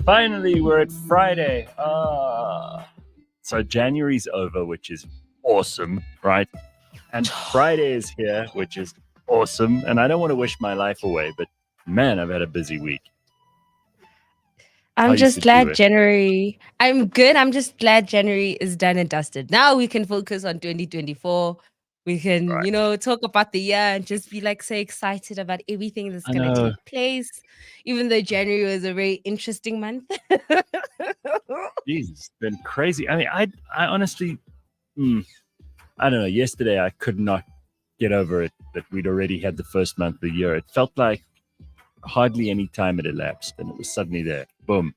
Finally, we're at Friday. So January's over, which is awesome, right? And Friday is here, which is awesome. And I don't want to wish my life away, but man, I've had a busy week. I'm just glad January. I'm good. I'm just glad January is done and dusted. Now we can focus on 2024. We can, talk about the year and just be like so excited about everything that's going to take place, even though January was a very interesting month. Jeez, it's been crazy. I mean, I honestly, I don't know. Yesterday, I could not get over it that we'd already had the first month of the year. It felt like hardly any time had elapsed, and it was suddenly there. Boom,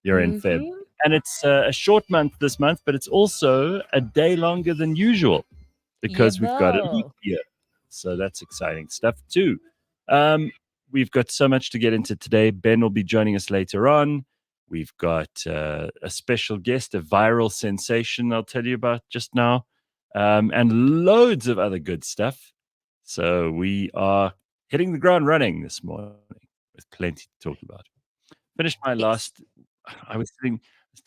you're in Feb. And it's a short month this month, but it's also a day longer than usual because we've got a leap year. So that's exciting stuff too. We've got so much to get into today. Ben will be joining us later on. We've got a special guest, a viral sensation I'll tell you about just now, and loads of other good stuff. So we are hitting the ground running this morning with plenty to talk about. Finished my last, I was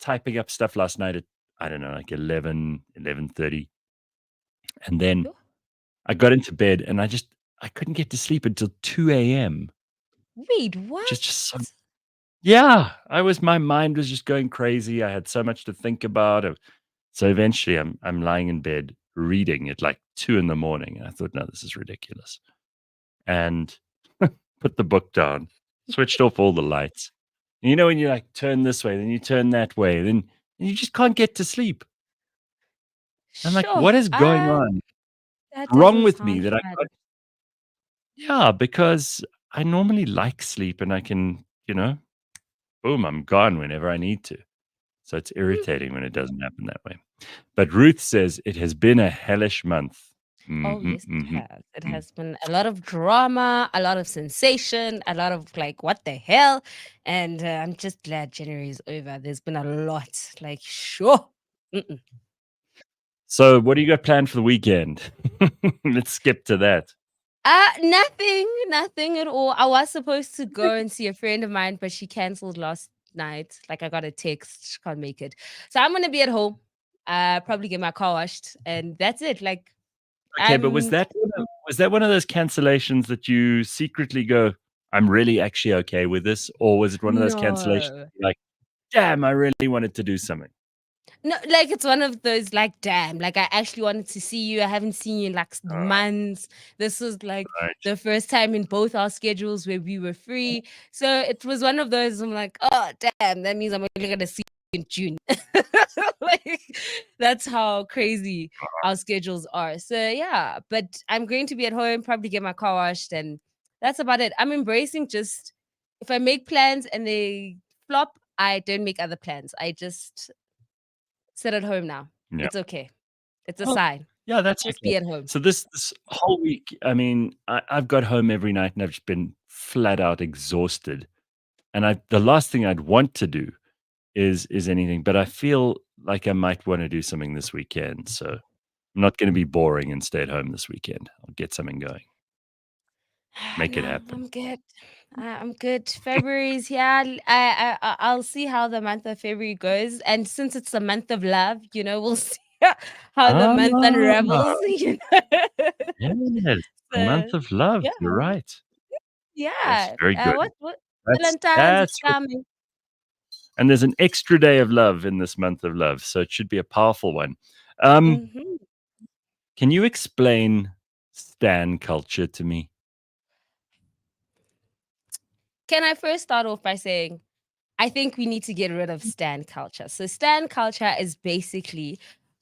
typing up stuff last night at, I don't know, like 11:30. And then I got into bed and I couldn't get to sleep until 2 a.m. Wait, what? Just so, yeah, my mind was just going crazy. I had so much to think about. So eventually I'm lying in bed reading at like 2 in the morning. And I thought, no, this is ridiculous. And put the book down, switched off all the lights. And when you like turn this way, then you turn that way, then you just can't get to sleep. I'm like, what is going on? Wrong with me that I got? Yeah, because I normally like sleep and I can, boom, I'm gone whenever I need to. So it's irritating when it doesn't happen that way. But Ruth says it has been a hellish month. Oh, yes, it has. It has been a lot of drama, a lot of sensation, a lot of like, what the hell? And I'm just glad January is over. There's been a lot. Like, sure. So what do you got planned for the weekend? Let's skip to that. Nothing at all. I was supposed to go and see a friend of mine, but she canceled last night. Like I got a text, she can't make it. So I'm gonna be at home. Probably get my car washed, and that's it. Like, okay, but was that one of those cancellations that you secretly go, I'm really actually okay with this, or was it one of those cancellations like, damn, I really wanted to do something? No, like it's one of those like, damn, like I actually wanted to see you. I haven't seen you in like months. This was like the first time in both our schedules where we were free. So it was one of those, I'm like, oh damn, that means I'm only gonna see you in June. Like that's how crazy our schedules are. So yeah, but I'm going to be at home, probably get my car washed, and that's about it. I'm embracing just if I make plans and they flop, I don't make other plans. I just sit at home now. Yeah. It's okay. It's a sign. Yeah, that's just be at home. So this whole week, I mean, I've got home every night and I've just been flat out exhausted. And the last thing I'd want to do is anything, but I feel like I might want to do something this weekend. So I'm not going to be boring and stay at home this weekend. I'll get something going. Make it happen. I'm good. I'm good. February's here. I'll see how the month of February goes, and since it's a month of love, we'll see how the month unravels. Yes, the month of love. Yeah. You're right. Yeah, that's very good. What Valentine's is coming. And there's an extra day of love in this month of love, so it should be a powerful one. Can you explain stan culture to me? Can I first start off by saying, I think we need to get rid of stan culture. So stan culture is basically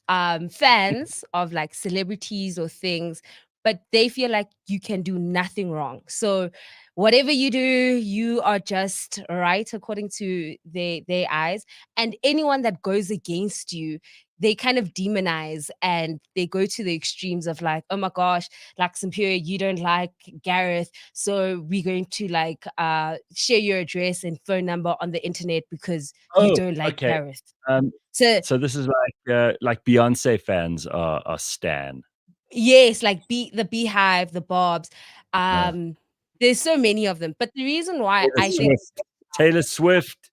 fans of like celebrities or things, but they feel like you can do nothing wrong. So whatever you do, you are just right according to their eyes. And anyone that goes against you, they kind of demonize and they go to the extremes of like, oh my gosh, like Shapiro, you don't like Gareth, so we're going to like share your address and phone number on the internet because you don't like Gareth. So this is like Beyonce fans are stan. Yes, like the Beehive, the Bobs. There's so many of them. But the reason why Taylor I think Swift. Taylor Swift.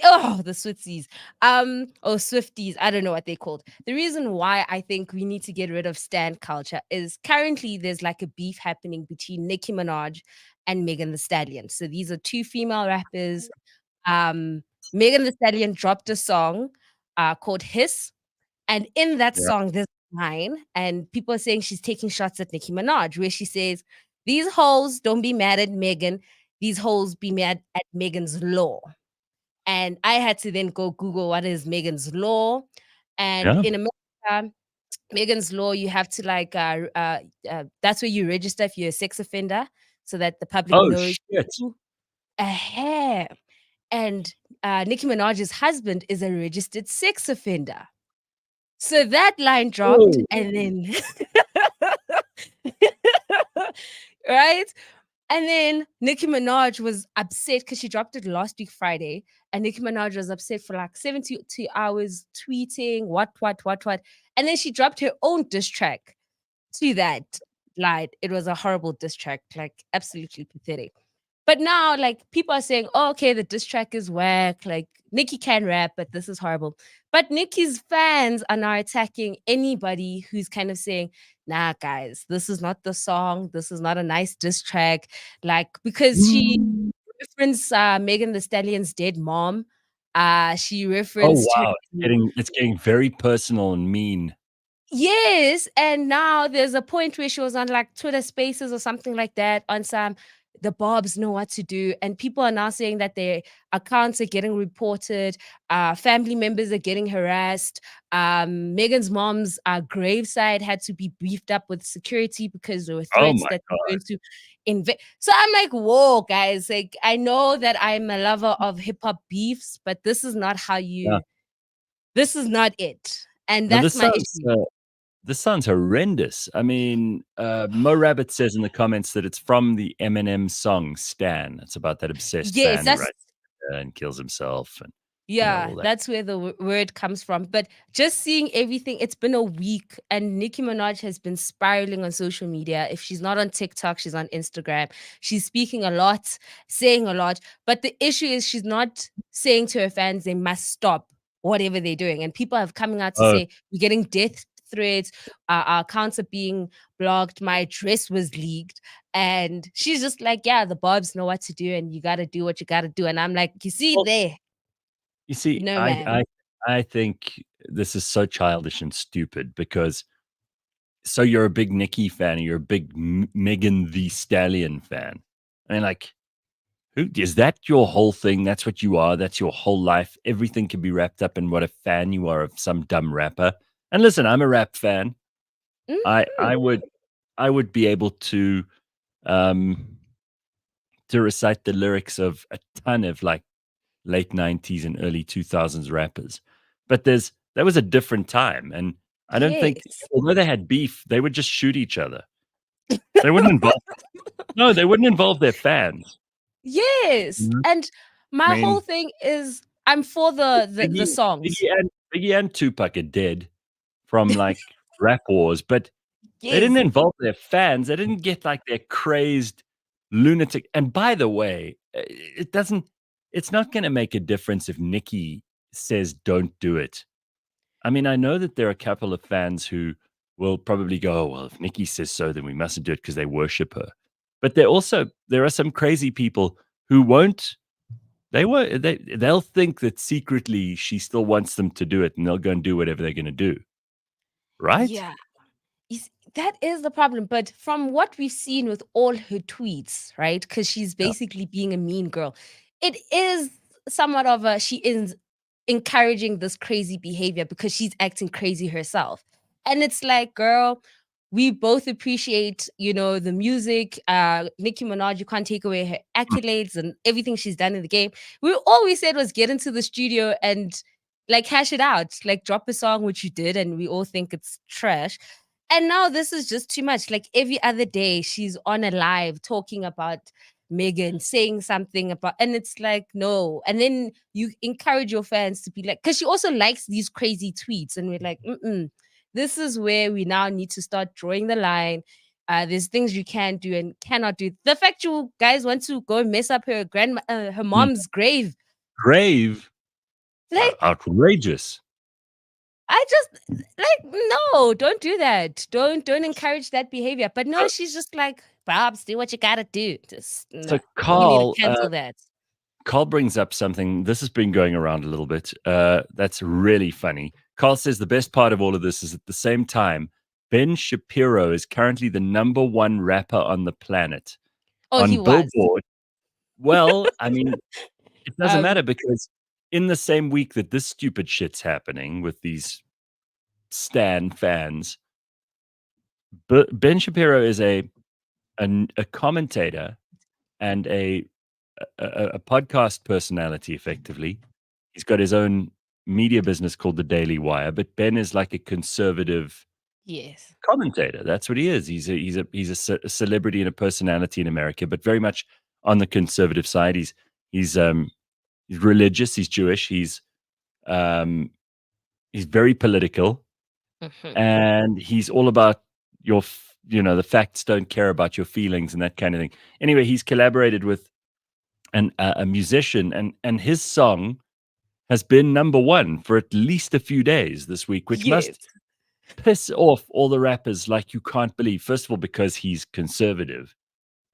oh, the Swifties. Or Swifties, I don't know what they're called. The reason why I think we need to get rid of stan culture is currently there's like a beef happening between Nicki Minaj and Megan the Stallion. So these are two female rappers. Um, Megan the Stallion dropped a song called Hiss, and in that Yeah. song, there's a line, and people are saying she's taking shots at Nicki Minaj, where she says, "These hoes don't be mad at Megan. These hoes be mad at Megan's law." And I had to then go Google what is Megan's law. And Yeah. in America, Megan's law, you have to like that's where you register if you're a sex offender, so that the public Oh knows shit. who. And Nicki Minaj's husband is a registered sex offender. So that line dropped, Oh. and then right? And then Nicki Minaj was upset because she dropped it last week Friday, and Nicki Minaj was upset for like 72 hours tweeting what, and then she dropped her own diss track to that line. It was a horrible diss track, like absolutely pathetic. But now, like, people are saying, "Oh, okay, the diss track is whack, like, Nicki can rap, but this is horrible." But Nicki's fans are now attacking anybody who's kind of saying, "Nah, guys, this is not the song. This is not a nice diss track." Like, because she Mm. referenced, Megan Thee Stallion's dead mom. She Oh referenced her wow. It's getting very personal and mean. Yes, and now there's a point where she was on, like, Twitter Spaces or something like that on some the Bobs know what to do, and people are now saying that their accounts are getting reported, family members are getting harassed, Megan's mom's, graveside had to be beefed up with security because there were Oh threats my that were god. going to invade. So I'm like, "Whoa, guys, like, I know that I'm a lover of hip hop beefs, but Yeah. this is not it." And Now that's my issue. this sounds horrendous. I mean, Mo Rabbit says in the comments that it's from the Eminem song "Stan." It's about that obsessed Yes, fan who that's writes and kills himself and, yeah, all that. that's where the word comes from. But just seeing everything, it's been a week, and Nicki Minaj has been spiraling on social media. If she's not on TikTok, she's on Instagram. She's speaking a lot, saying a lot. But the issue is she's not saying to her fans they must stop whatever they're doing. And people have coming out to Oh, say we're getting death threats, our accounts are being blocked, my address was leaked. And she's just like, yeah, the Bobs know what to do, and you gotta do what you gotta do. And I'm like, you see well, there. you see, No, I ma'am. I I think this is so childish and stupid because so you're a big Nicki fan, or you're a big Megan the Stallion fan. I mean, like, who is that your whole thing? That's what you are. That's your whole life. Everything can be wrapped up in what a fan you are of some dumb rapper. And listen, I'm a rap fan. I Mhm. I would I would be able um to recite the lyrics of a ton of like late 90s and early 2000s rappers. But that was a different time, and I don't think Yes. although they had beef, they would just shoot each other. They wouldn't involve No, they wouldn't involve their fans. Yes, Mhm. and I my whole mean, thing is I'm for the Biggie songs. Biggie and Tupac are dead from, like, rap wars, but they didn't Yes. involve their fans. They didn't get, like, their crazed lunatic and by the way, it's not gonna make a difference if Nicki says, "Don't do it." I mean, I know that there are a couple of fans who will probably go, "Oh, well, if Nicki says so, then we mustn't do it because they worship her." But there are some crazy people who won't they'll think that secretly she still wants them to do it, and they'll go and do whatever they're gonna do, right? Yeah. That is the problem, but from what we've seen with all her tweets, right? Because she's Yeah. basically being a mean girl. It is somewhat of a she is encouraging this crazy behavior because she's acting crazy herself. And it's like, girl, we both appreciate, the music. Nicki Minaj, you can't take away her Mm. accolades and everything she's done in the game. All we said was get into the studio and like hash it out, like drop a song, which you did, and we all think it's trash. And now this is just too much. Like every other day, she's on a live talking about Megan, saying something about, and it's like, no. And then you encourage your fans to be like, because she also likes these crazy tweets, and we're like, mm-mm, this is where we now need to start drawing the line. There's things you can do and cannot do. The fact you guys want to go mess up her Mm. mom's grave, Grave, like outrageous. I just like no, don't do that. Don't encourage that behavior. But no, So, she's just like, Bobs, do what you gotta do. Just so no, you need to Carl, cancel that. Carl brings up something. This has been going around a little bit. That's really funny. Carl says the best part of all of this is at the same time, Ben Shapiro is currently the number one rapper on the planet Oh, on he was. Billboard. Well, I mean, it doesn't matter Um, because in the same week that this stupid shit's happening with these Stan fans, Ben Shapiro is a commentator and a podcast personality, effectively. He's got his own media business called The Daily Wire, but Ben is like a conservative yes. commentator. That's what he is. A celebrity and a personality in America, but very much on the conservative side. He's religious. He's Jewish. Um, he's very political, Mhm. and he's all about the facts don't care about your feelings and that kind of thing. Anyway, he's collaborated with a musician, and his song has been number one for at least a few days this week, which Yes. must piss off all the rappers like you can't believe. First of all, because he's conservative,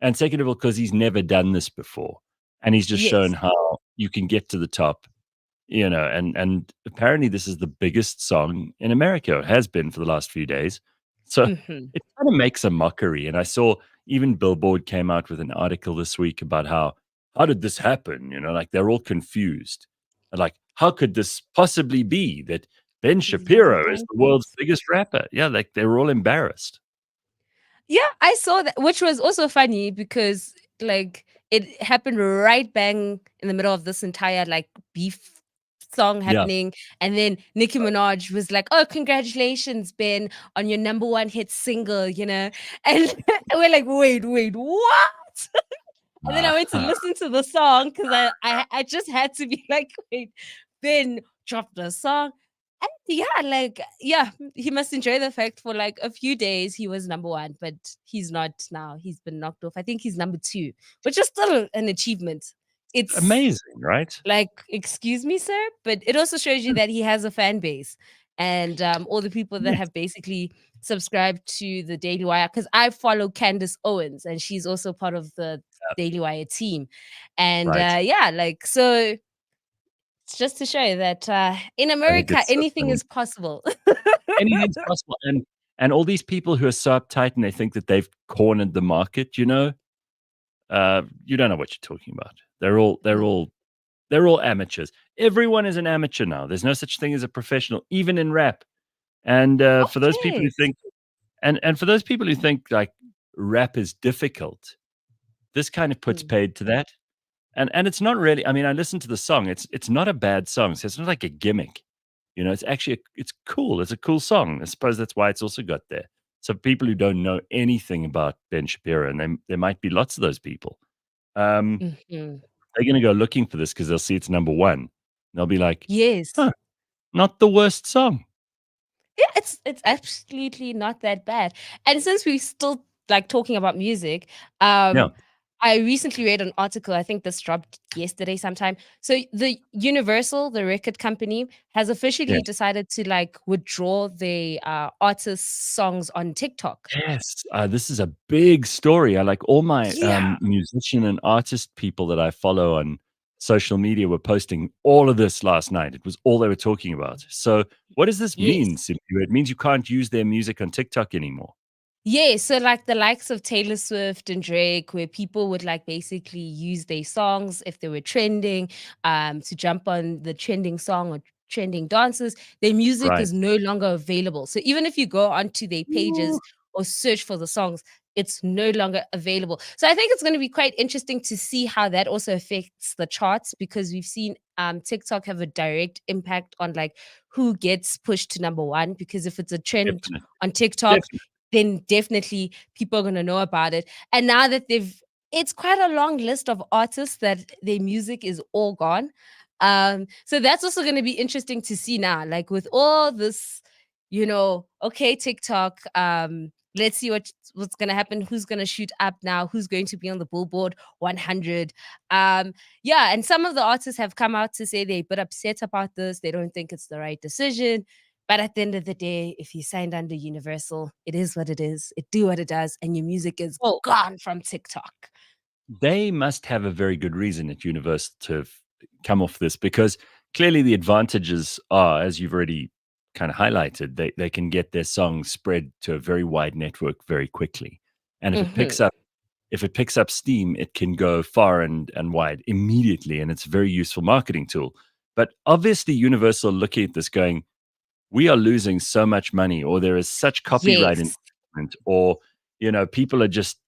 and second of all, because he's never done this before, and he's just shown Yes. how you can get to the top. And apparently this is the biggest song in America. It has been for the last few days. So Mhm. it kind of makes a mockery. And I saw even Billboard came out with an article this week about how did this happen? Like they're all confused. And like, how could this possibly be that Ben He's number Shapiro is one the hit. world's biggest rapper? Yeah, like they were all embarrassed. Yeah, I saw that, which was also funny because like it happened right bang in the middle of this entire like beef song Yeah. happening. And then Nicki Minaj was like, "Oh, congratulations, Ben, on your number one hit single," you know? And we're like, wait, what? And then I went to Ah, listen to the song because I just had to be like, wait, Ben dropped a song. And yeah, like, yeah, he must enjoy the fact for like a few days he was number one, but he's not now. He's been knocked off. I think he's number two, which is still an achievement. It's amazing, right? like, excuse me, sir, but it also shows you that he has a fan base. And all the people that Yes. have basically subscribed to the Daily Wire, because I follow Candace Owens and she's also part of the Daily Wire team. And Right. yeah, like, so it's just to show that in I think America, it's so anything funny. is possible. Anything's possible. And all these people who are so uptight and they think that they've cornered the market, you don't know what you're talking about. They're all amateurs. Everyone is an amateur now. There's no such thing as a professional, even in rap. And Oh, for those people who yes. think and for those people who think like rap is difficult, this kind of puts Mm. paid to that. And it's not really. I mean, I listened to the song. It's not a bad song. So it's not like a gimmick. It's actually it's cool. It's a cool song. I suppose that's why it's also got there. So people who don't know anything about Ben Shapiro, and there might be lots of those people, Mhm. they're gonna go looking for this because they'll see it's number one. They'll be like, Yes. "Huh, not the worst song." Yeah, it's absolutely not that bad. And since we're still like talking about music, Yeah, I recently read an article, I think this dropped yesterday sometime. So the Universal, the record company, has officially yes, decided to like withdraw the artists' songs on TikTok. yes. This is a big story. I like all my Yeah. musician and artist people that I follow on social media were posting all of this last night. It was all they were talking about. So, what does this mean, Yes. Cynthia? It means you can't use their music on TikTok anymore. Yeah, so like the likes of Taylor Swift and Drake, where people would like basically use their songs if they were trending, to jump on the trending song or trending dances, their music Right. is no longer available. So even if you go onto their Ooh, pages or search for the songs, it's no longer available. So I think it's going to be quite interesting to see how that also affects the charts because we've seen TikTok have a direct impact on like who gets pushed to number one. Because if it's a trend definitely, on TikTok, definitely. then definitely people are gonna know about it. And now that it's quite a long list of artists that their music is all gone. So that's also gonna be interesting to see now, like with all this, okay, TikTok, let's see what's gonna happen, who's gonna shoot up now, who's going to be on the Billboard 100. Yeah, and some of the artists have come out to say they're a bit upset about this. They don't think it's the right decision. But at the end of the day, if you signed under Universal, it is what it is. It do what it does, and your music is Well, gone from TikTok. they must have a very good reason at Universal to have come off this, because clearly the advantages are, as you've already kind of highlighted, they can get their songs spread to a very wide network very quickly. And Mhm. if it picks up steam, it can go far and wide immediately, and it's a very useful marketing tool. But obviously Universal looking at this going, we are losing so much money, or there is such copyright Yes. infringement, or people are just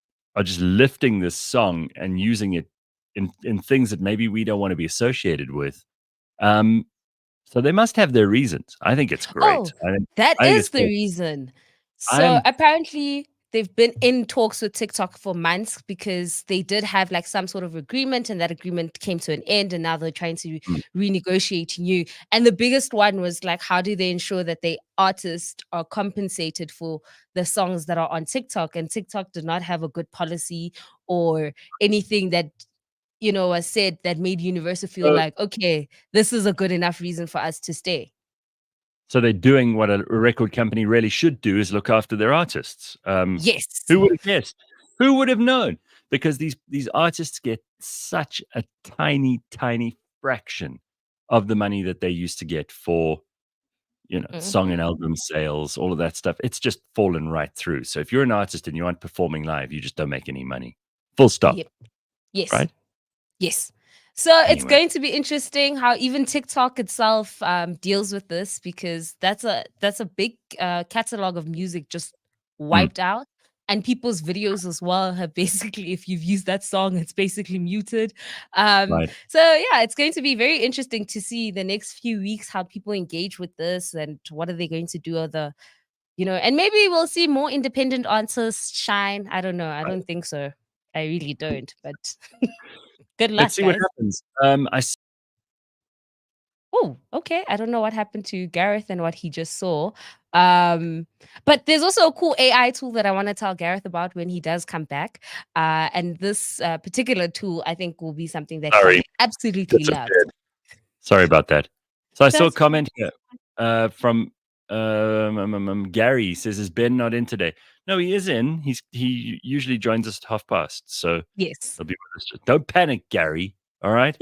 lifting this song and using it in things that maybe we don't want to be associated with. um so they must have their reasons. I think it's great. Oh, that I think is it's the great. reason. So I'm apparently they've been in talks with TikTok for months because they did have like some sort of agreement and that agreement came to an end and now they're trying to mm, renegotiate new. And the biggest one was like, how do they ensure that the artists are compensated for the songs that are on TikTok? And TikTok did not have a good policy or anything that was said that made Universal feel so like, okay, this is a good enough reason for us to stay. so they're doing what a record company really should do, is look after their artists. Yes. Who would have guessed? Who would have known? Because these artists get such a tiny, tiny fraction of the money that they used to get for, song Mhm. and album sales, all of that stuff. It's just fallen right through. So if you're an artist and you aren't performing live, you just don't make any money. Full stop. Yep. Yes. Right? Yes. So it's Anyway. going to be interesting how even TikTok itself deals with this because that's a big catalog of music just Mm, wiped out. And people's videos as well have basically, if you've used that song, it's basically muted. right. So yeah, it's going to be very interesting to see the next few weeks how people engage with this and what are they going to do and maybe we'll see more independent artists shine. I don't know. I Right. don't think so. I really don't, but good luck, Let's see what guys. happens. Oh, okay. I don't know what happened to Gareth and what he just saw. Um, but there's also a cool AI tool that I want to tell Gareth about when he does come back. And this particular tool, I think, will be something that Sorry, he absolutely loves. disappeared. Sorry about that. So I saw a That's fine. comment here from Gary. He says, "Is Ben not in today?" No, he is in. He usually joins us at 1:30, so Yes. he'll be with us. Don't panic, Gary. All right.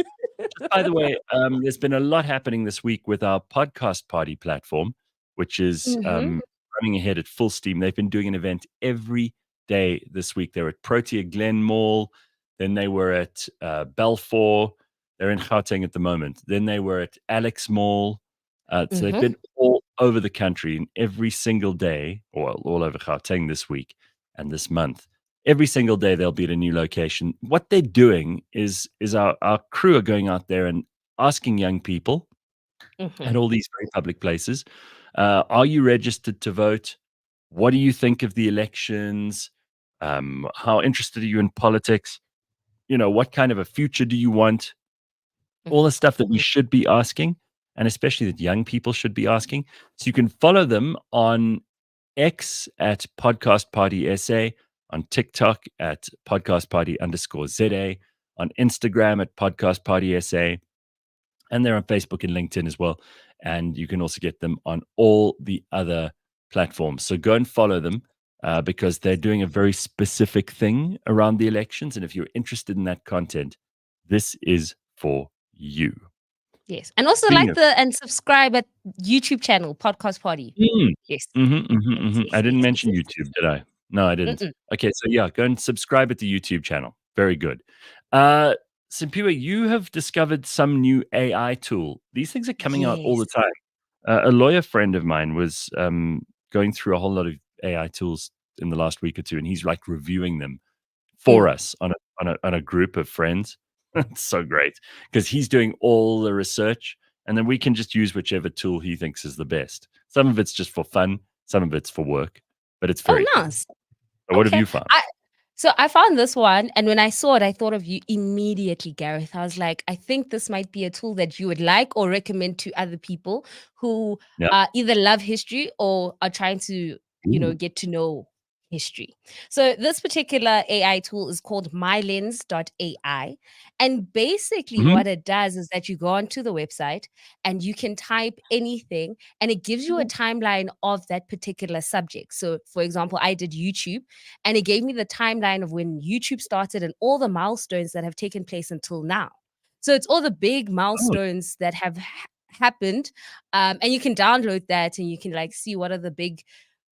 Just by the way, there's been a lot happening this week with our podcast party platform, which is Hmm. running ahead at full steam. They've been doing an event every day this week. They were at Protea Glen Mall, then they were at Balfour. They're in Gauteng at the moment. Then they were at Alex Mall. So they've Hmm. been all over the country, and every single day, or all over Gauteng this week and this month. Every single day they'll be at a new location. What they're doing is our crew are going out there and asking young people Hmm. at all these very public places, are you registered to vote? What do you think of the elections? How interested are you in politics? What kind of a future do you want? All the Hmm. stuff that we should be asking, and especially that young people should be asking. So you can follow them on X at Podcast Party SA, on TikTok at Podcast Party _ZA, on Instagram at Podcast Party SA, and they're on Facebook and LinkedIn as well. And you can also get them on all the other platforms. So go and follow them because they're doing a very specific thing around the elections. And if you're interested in that content, this is for you. Yes. And also Speaking like of, the and subscribe at YouTube channel, Podcast Party. mm, Yes. Yes. I Yes. didn't Yes. Yes. mention Yes. YouTube, did I? No, I didn't. Mm-mm. Okay, so yeah, go and subscribe at the YouTube channel. Very good. Uh, Simpiwe, you have discovered some new AI tool. These things are coming out all Yes. the time. A lawyer friend of mine was going through a whole lot of AI tools in the last week or two, and he's like reviewing them for Mm. us on a group of friends. It's so great because he's doing all the research, and then we can just use whichever tool he thinks is the best. Some of it's just for fun, some of it's for work, but it's Oh, very cool. nice. So what have Okay. you found? So I found this one, and when I saw it, I thought of you immediately, Gareth. I was like, I think this might be a tool that you would like or recommend to other people who Yeah. either love history or are trying to, Ooh. get to know. history. So this particular AI tool is called mylens.ai. And basically Hmm. what it does is that you go onto the website and you can type anything and it gives you a timeline of that particular subject. So for example, I did YouTube and it gave me the timeline of when YouTube started and all the milestones that have taken place until now. So it's all the big Oh, milestones that have happened, and you can download that and you can like see what are the big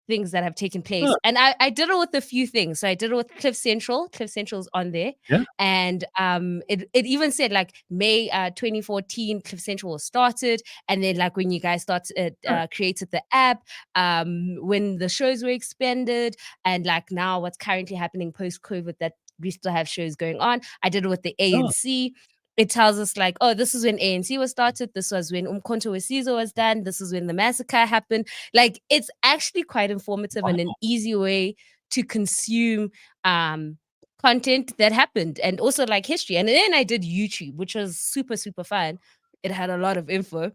things that have taken huh, place. And I did it with a few things. So I did it with Cliff Central. Cliff Central's on there. yeah. And it even said like May 2014, Cliff Central was started. And then like when you guys started Right. created the app, when the shows were expanded, and like now what's currently happening post-COVID that we still have shows going on. I did it with the Oh, ANC. It tells us like, oh, this is when ANC was started. This was when Umkhonto Wesizwe was done. This is when the massacre happened. Like, it's actually quite informative and an wow. easy way to consume, um, content that happened and also, like, history. And then I did YouTube, which was super, super fun. It had a lot of info.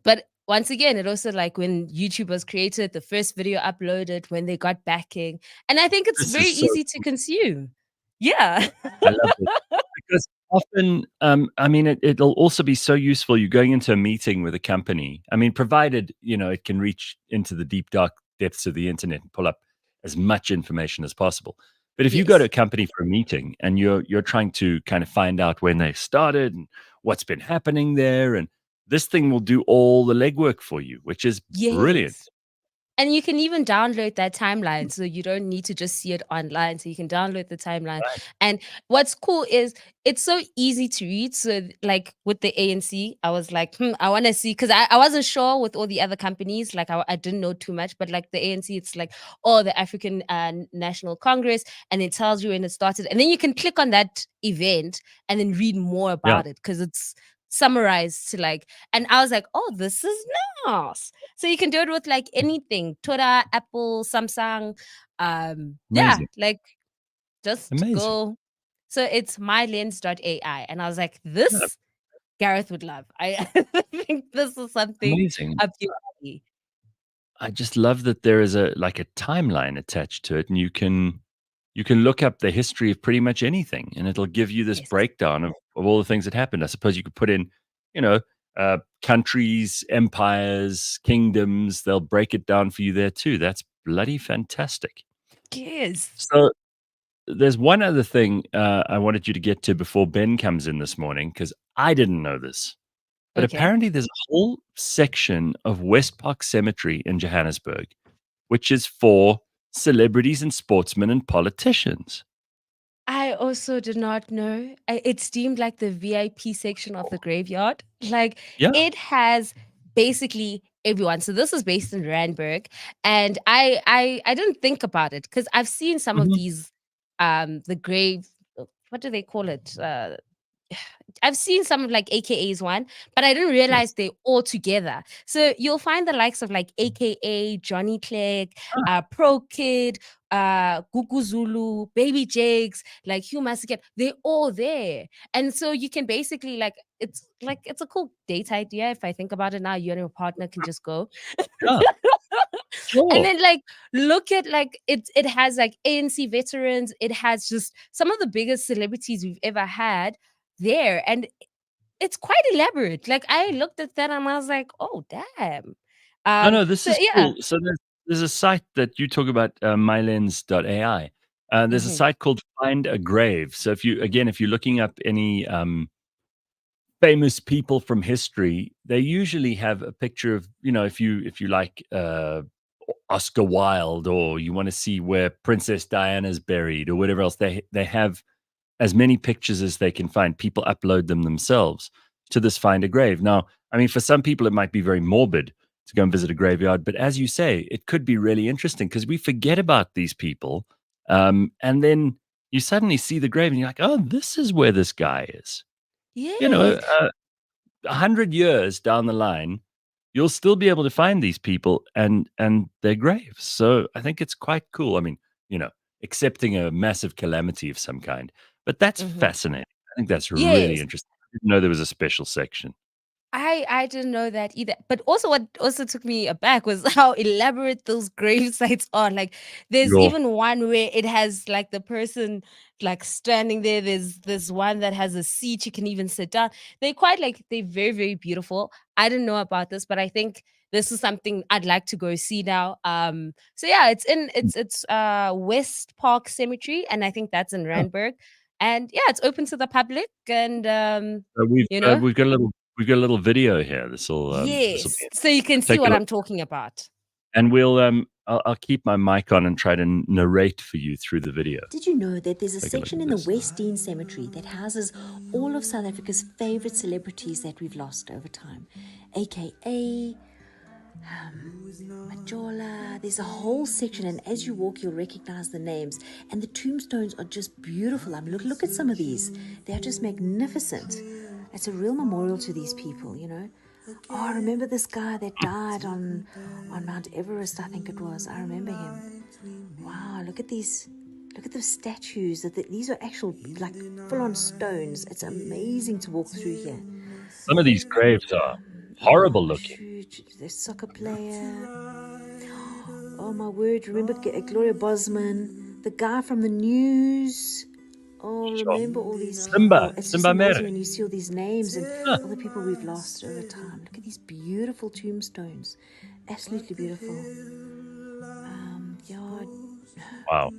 But once again, it also like when YouTube was created, the first video uploaded, when they got backing, and I think it's This very is so easy to consume. Yeah. I love it. Because often, I mean, it'll also be so useful. You're going into a meeting with a company. I mean, provided it can reach into the deep dark depths of the internet and pull up as much information as possible. But if you go to a Yes. company for a meeting and you're trying to kind of find out when they started and what's been happening there, and this thing will do all the legwork for you, which is brilliant. Yes. And you can even download that timeline, so you don't need to just see it online, so you can download the timeline, Right. and what's cool is it's so easy to read, so, like, with the ANC, I was like, "Hmm, I wanna see," 'cause I wasn't sure with all the other companies, like, I didn't know too much, but, like, the ANC, it's like, "Oh, the African, National Congress," and it tells you when it started, and then you can click on that event and then read more Yeah. about it because it's summarized to, like, and I was like, "Oh, this is nice." So you can do it with like anything, Twitter, Apple, Samsung. Yeah, Amazing. like just Amazing. go. So it's mylens.ai. And I was like, Yeah, this Gareth would love. I think this is something amazing. up your alley. I just love that there is a timeline attached to it, and you can look up the history of pretty much anything, and it'll give you this Yes. breakdown of all the things that happened. I suppose you could put in, you know, countries, empires, kingdoms. They'll break it down for you there too. That's bloody fantastic. Yes. So there's one other thing I wanted you to get to before Ben comes in this morning because I didn't know this. But Okay. apparently, there's a whole section of West Park Cemetery in Johannesburg, which is for celebrities and sportsmen and politicians. I also did not know. It's deemed like the VIP section of the graveyard. Like Yeah. it has basically everyone. So this is based in Randburg, and I didn't think about it because I've seen some of Mhm. these the grave. What do they call it? I've seen some of like AKA's one, but I didn't realize Yes. they're all together. So you'll find the likes of like AKA, Johnny Clegg, Ah, Pro Kid, Gugu Zulu, Baby Jakes, like Hugh Massacre, they're all there. And so you can basically like it's a cool date idea. If I think about it now, you and your partner can just go. yeah, And sure. then like look at like it has like ANC veterans, it has just some of the biggest celebrities we've ever had there. And it's quite elaborate. Like, I looked at that and I was like, "Oh, damn." No, no, this So is yeah. cool. So there's a site that you talk about, mylens.ai. There's a Mhm. site called Find a Grave. So if you're looking up any, famous people from history, they usually have a picture of, if you like, Oscar Wilde, or you wanna see where Princess Diana's buried or whatever else, they have as many pictures as they can find. People upload them themselves to this Find a Grave. Now, I mean, for some people, it might be very morbid to go and visit a graveyard, but as you say, it could be really interesting because we forget about these people, and then you suddenly see the grave and you're like, "Oh, this is where this guy is." You know, Yes. 100 years down the line, you'll still be able to find these people and their graves. So I think it's quite cool. I mean, accepting a massive calamity of some kind, but that's Mhm. fascinating. I think that's really Yes. interesting. I didn't know there was a special section. I didn't know that either. But also what also took me aback was how elaborate those grave sites are. Like there's Your even one where it has like the person like standing there. There's one that has a seat you can even sit down. They're quite like they're very, very beautiful. I didn't know about this, but I think this is something I'd like to go see now. So yeah, it's West Park Cemetery, and I think that's in yeah. Randburg. And yeah, it's open to the public and you know. We've got a little video here. This will Yes, be so you can see take a what look, I'm talking about. and I'll keep my mic on and try to narrate for you through the video. Did you know that there's a Take a look section at in the this. West Dean Cemetery that houses all of South Africa's favourite celebrities that we've lost over time? AKA Majola. There's a whole section, and as you walk, you'll recognize the names. And the tombstones are just beautiful. I mean, look at some of these. They are just magnificent. It's a real memorial to these people, you know. Oh, I remember this guy that died on Mount Everest, I think it was. I remember him. Wow, look at these. Look at the statues. These are actual, like, full-on stones. It's amazing to walk through here. Some of these graves are horrible looking. Shoot, the soccer player. Oh my word! Remember Gloria Bosman, the guy from the news. Oh, Sure. remember all these Simba, people. It's just Simba amazing Mere. when you see all these names and Huh. all the people we've lost over time. Look at these beautiful tombstones. Absolutely beautiful. Yeah. Wow.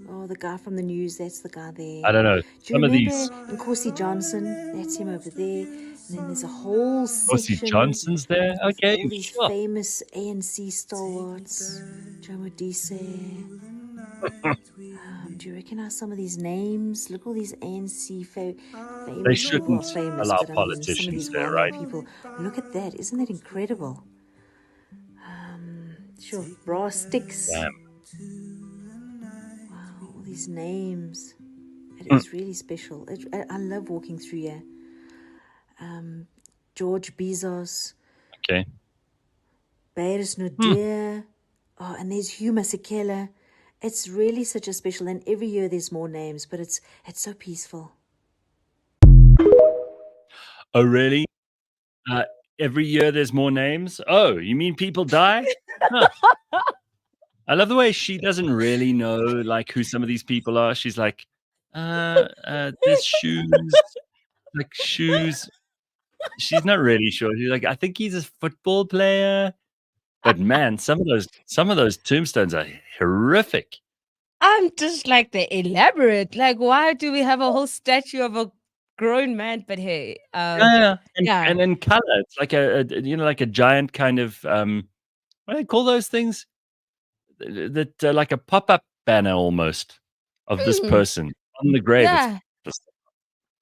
Oh, the guy from the news, that's the guy there. I don't know. Do you Some of remember these. Nkosi Johnson? That's him over there. And then there's a whole Ossie section Johnson's there. with Okay, all these sure. famous ANC stalwarts. Jomo Dise. Do you recognize some of these names? Look, all these ANC famous. They shouldn't Well, famous, allow but I mean, some of politicians these there, well-known right? people. Look at that! Isn't that incredible? Sure, brass sticks. Damn. Wow, all these names. It is really special. I love walking through here. George Bezos, Okay. Beres Nadir. Oh, and there's Hugh Masekela. It's really such a special, and every year there's more names, but it's so peaceful. Oh, really? Every year there's more names? Oh, you mean people die? Huh. I love the way she doesn't really know like who some of these people are. She's like, there's shoes. She's not really sure. She's like, I think he's a football player. But man, some of those tombstones are horrific. I'm just like the elaborate. Like, why do we have a whole statue of a grown man? But hey, Yeah, yeah. and in color, it's like like a giant kind of what do they call those things? That like a pop-up banner almost of this Mm, person on the grave. It's yeah. just,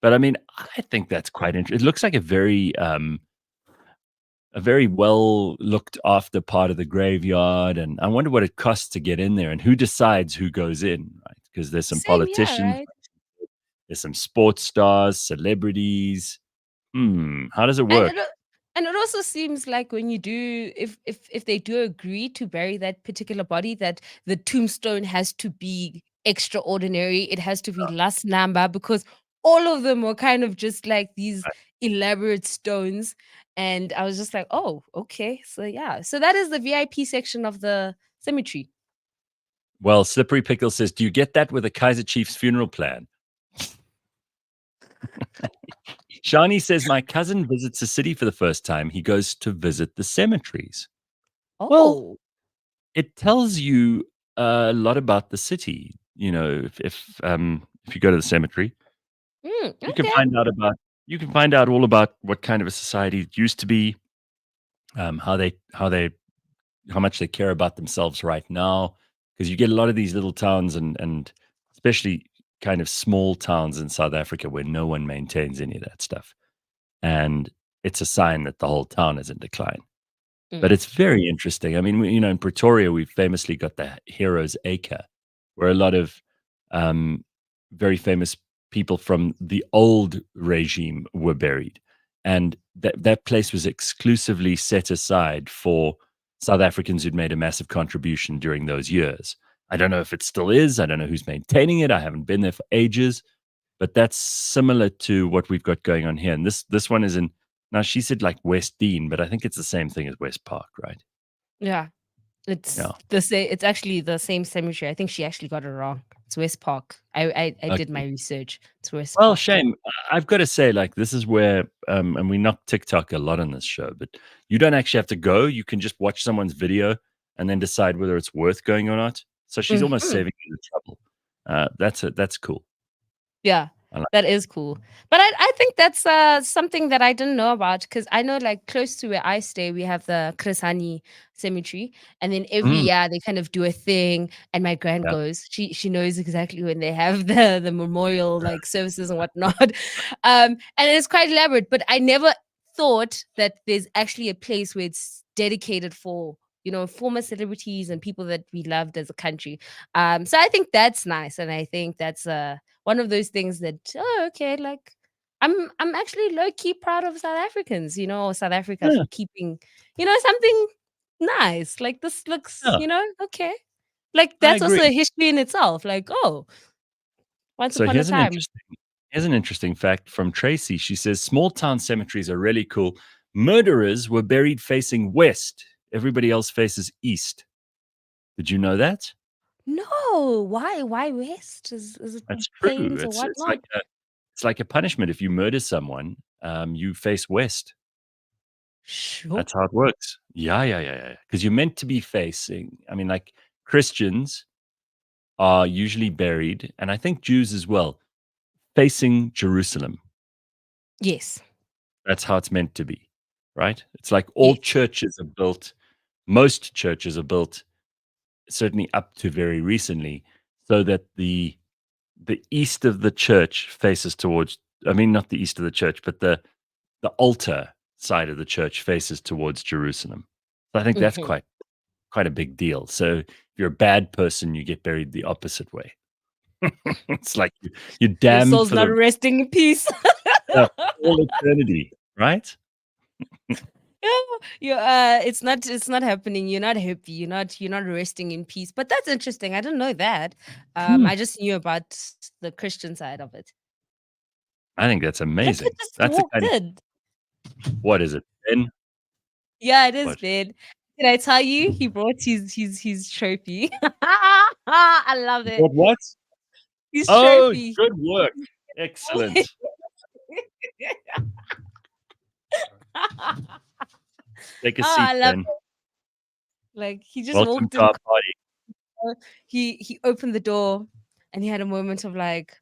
but I mean, I think that's quite interesting. It looks like a very well looked after part of the graveyard, and I wonder what it costs to get in there and who decides who goes in, right? Because there's some Same here, politicians, right? there's some sports stars, celebrities. How does it And work? and it also seems like when you do if they do agree to bury that particular body, that the tombstone has to be extraordinary. It has to be last number because all of them were kind of just like these elaborate stones. And I was just like, oh, okay. So yeah. So that is the VIP section of the cemetery. Well, Slippery Pickle says, "Do you get that with a Kaiser Chiefs funeral plan?" Shani says, "My cousin visits the city for the first time. He goes to visit the cemeteries." Well, Oh. it tells you a lot about the city. You know, if you go to the cemetery, you can Okay. find out about you can find out all about what kind of a society it used to be, how much they care about themselves right now. Because you get a lot of these little towns and especially kind of small towns in South Africa where no one maintains any of that stuff. And it's a sign that the whole town is in decline. But Mm. it's very interesting. I mean, in Pretoria, we've famously got the Heroes Acre, where a lot of um, very famous people from the old regime were buried, and that place was exclusively set aside for South Africans who'd made a massive contribution during those years. I don't know if it still is. I don't know who's maintaining it. I haven't been there for ages, but that's similar to what we've got going on here. And this one is in Now she said like West Dean, but I think it's the same thing as West Park, right? Yeah. It's Yeah. the same. It's actually the same cemetery. I think she actually got it wrong. It's West Park. I did my Okay. research. It's West Well, Park. shame. I've got to say, like, this is where, and we knock TikTok a lot on this show, but you don't actually have to go. You can just watch someone's video and then decide whether it's worth going or not. So she's almost Mhm. saving you the trouble. That's cool. Yeah, I like that is cool. But I think that's something that I didn't know about because I know like close to where I stay, we have the Kresani Cemetery, and then every Mm, year they kind of do a thing, and my grand yeah. goes. She knows exactly when they have the memorial like services and whatnot, and it's quite elaborate. But I never thought that there's actually a place where it's dedicated for former celebrities and people that we loved as a country. So I think that's nice, and I think that's one of those things that okay, like I'm actually low key proud of South Africans, or South Africa Yeah. for keeping, something nice. Like this looks, Yeah. okay. Like I that's also agree. a history in itself. Like, oh, once So upon a time. here's an interesting fact from Tracy. She says small town cemeteries are really cool. Murderers were buried facing west. Everybody else faces east. Did you know that? No, why West? Is it That's true. planes or It's whatnot? like a punishment. If you murder someone, you face west. Sure. That's how it works. Yeah. Because you're meant to be facing. I mean, like Christians are usually buried, and I think Jews as well, facing Jerusalem. Yes. That's how it's meant to be, right? It's like all Yes. churches are built. Most churches are built, certainly up to very recently, so that the east of the church faces towards. I mean, not the east of the church, but the altar side of the church faces towards Jerusalem. So I think that's Mhm. quite a big deal. So if you're a bad person, you get buried the opposite way. It's like you're Your damned soul's for not the resting in peace. all eternity, right? It's not happening. You're not happy. You're not resting in peace. But that's interesting. I didn't know that. Hmm. I just knew about the Christian side of it. I think that's That kid amazing. just That's a walked kind of in. what is it? Ben? Yeah, it is What? Ben. Did I tell you he brought his trophy? I love it. What? His Oh, trophy. good work. Excellent. Take a seat, I love Ben. it. Like he just Welcome walked to in. our party. He opened the door and he had a moment of like,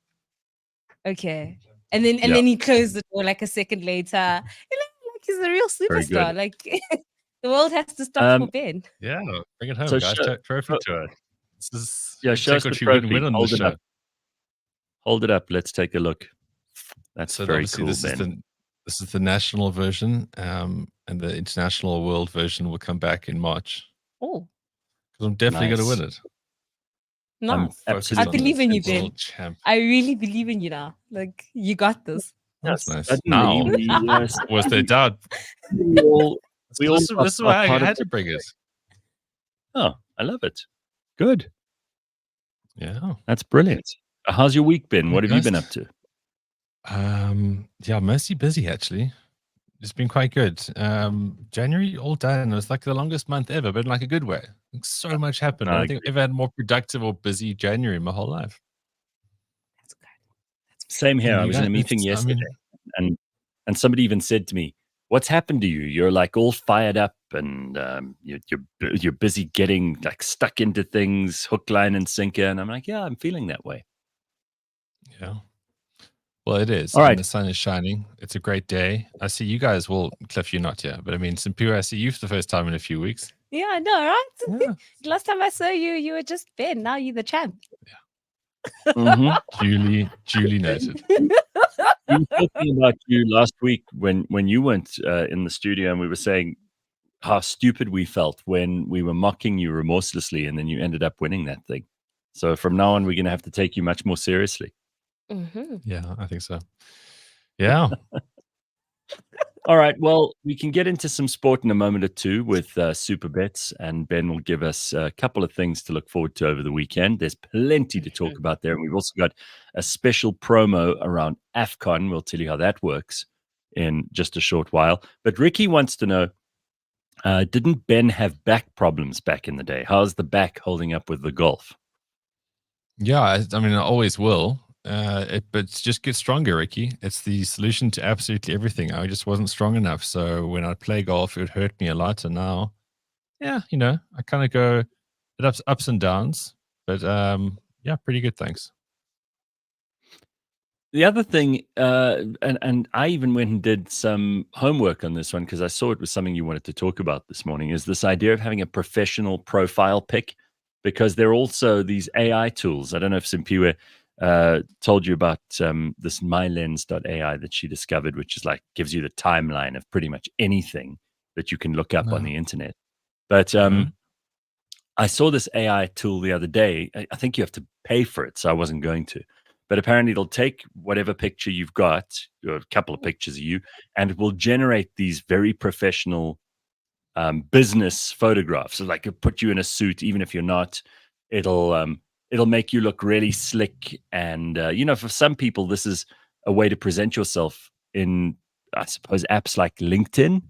okay. And then Yeah, he closed the door like a second later. Like he's a real very good. superstar. Like the world has to stop for Um, Ben. Yeah, bring it home, so guys. Trophy show, tour. This is yeah, you show us take the what you wouldn't trophy. win on Hold this it up. show. Hold it up. Let's take a look. That's So very obviously cool, Ben. this is the national version, and the international or world version will come back in March. Oh, Because I'm definitely going to Nice. win it. I'm nice. Focused I on absolutely believe in you, the Ben. world champ. I really believe in you now. Like you got this. That's nice. Suddenly Now, we was there doubt? we all This is are why I part of had to it. bring it. Oh, I love it. Good. Yeah. That's brilliant. How's your week been? What have you Guys, been up to? Yeah, mostly busy actually. It's been quite good. January all done. It was like the longest month ever, but in like a good way. Like, so much happened. I I don't think agree. I've ever had a more productive or busy January in my whole life. That's good. Same here. And I you was in a guys, meeting I yesterday, mean, and somebody even said to me, "What's happened to you? You're like all fired up, and you're busy getting like stuck into things, hook, line, and sinker." And I'm like, "Yeah, I'm feeling that way." yeah. Well, it is. All And right. the sun is shining. It's a great day. I see you guys. Well, Cliff, you're not here, but I mean, Shapiro, I see you for the first time in a few weeks. Yeah, I know, right? Yeah. Last time I saw you, you were just Ben. Now you're the champ. Mhm. Duly noted. We were talking about you last week when you went in the studio, and we were saying how stupid we felt when we were mocking you remorselessly, and then you ended up winning that thing. So from now on, we're going to have to take you much more seriously. Mm-hmm. Yeah, I think so. Yeah. All right. Well, we can get into some sport in a moment or two with super bets, and Ben will give us a couple of things to look forward to over the weekend. There's plenty to talk about there. And we've also got a special promo around AFCON. We'll tell you how that works. in just a short while. But Ricky wants to know, didn't Ben have back problems back in the day? How's the back holding up with the golf? Yeah, I mean, I always will. But just get stronger, Ricky. It's the solution to absolutely everything. I just wasn't strong enough. So when I play golf, it would hurt me a lot. And now, yeah, I kind of go ups and downs. But yeah, pretty good. Thanks. The other thing, and I even went and did some homework on this one because I saw it was something you wanted to talk about this morning, is this idea of having a professional profile pic, because there are also these AI tools. I don't know if Simpiwe told you about this mylens.ai that she discovered, which is like gives you the timeline of pretty much anything that you can look up on the internet. But I saw this AI tool the other day. I think you have to pay for it, so I wasn't going to. But apparently it'll take whatever picture you've got, or a couple of pictures of you, and it will generate these very professional business photographs. So like it'll put you in a suit, even if you're not. It'll make you look really slick. And, for some people, this is a way to present yourself in, I suppose, apps like LinkedIn,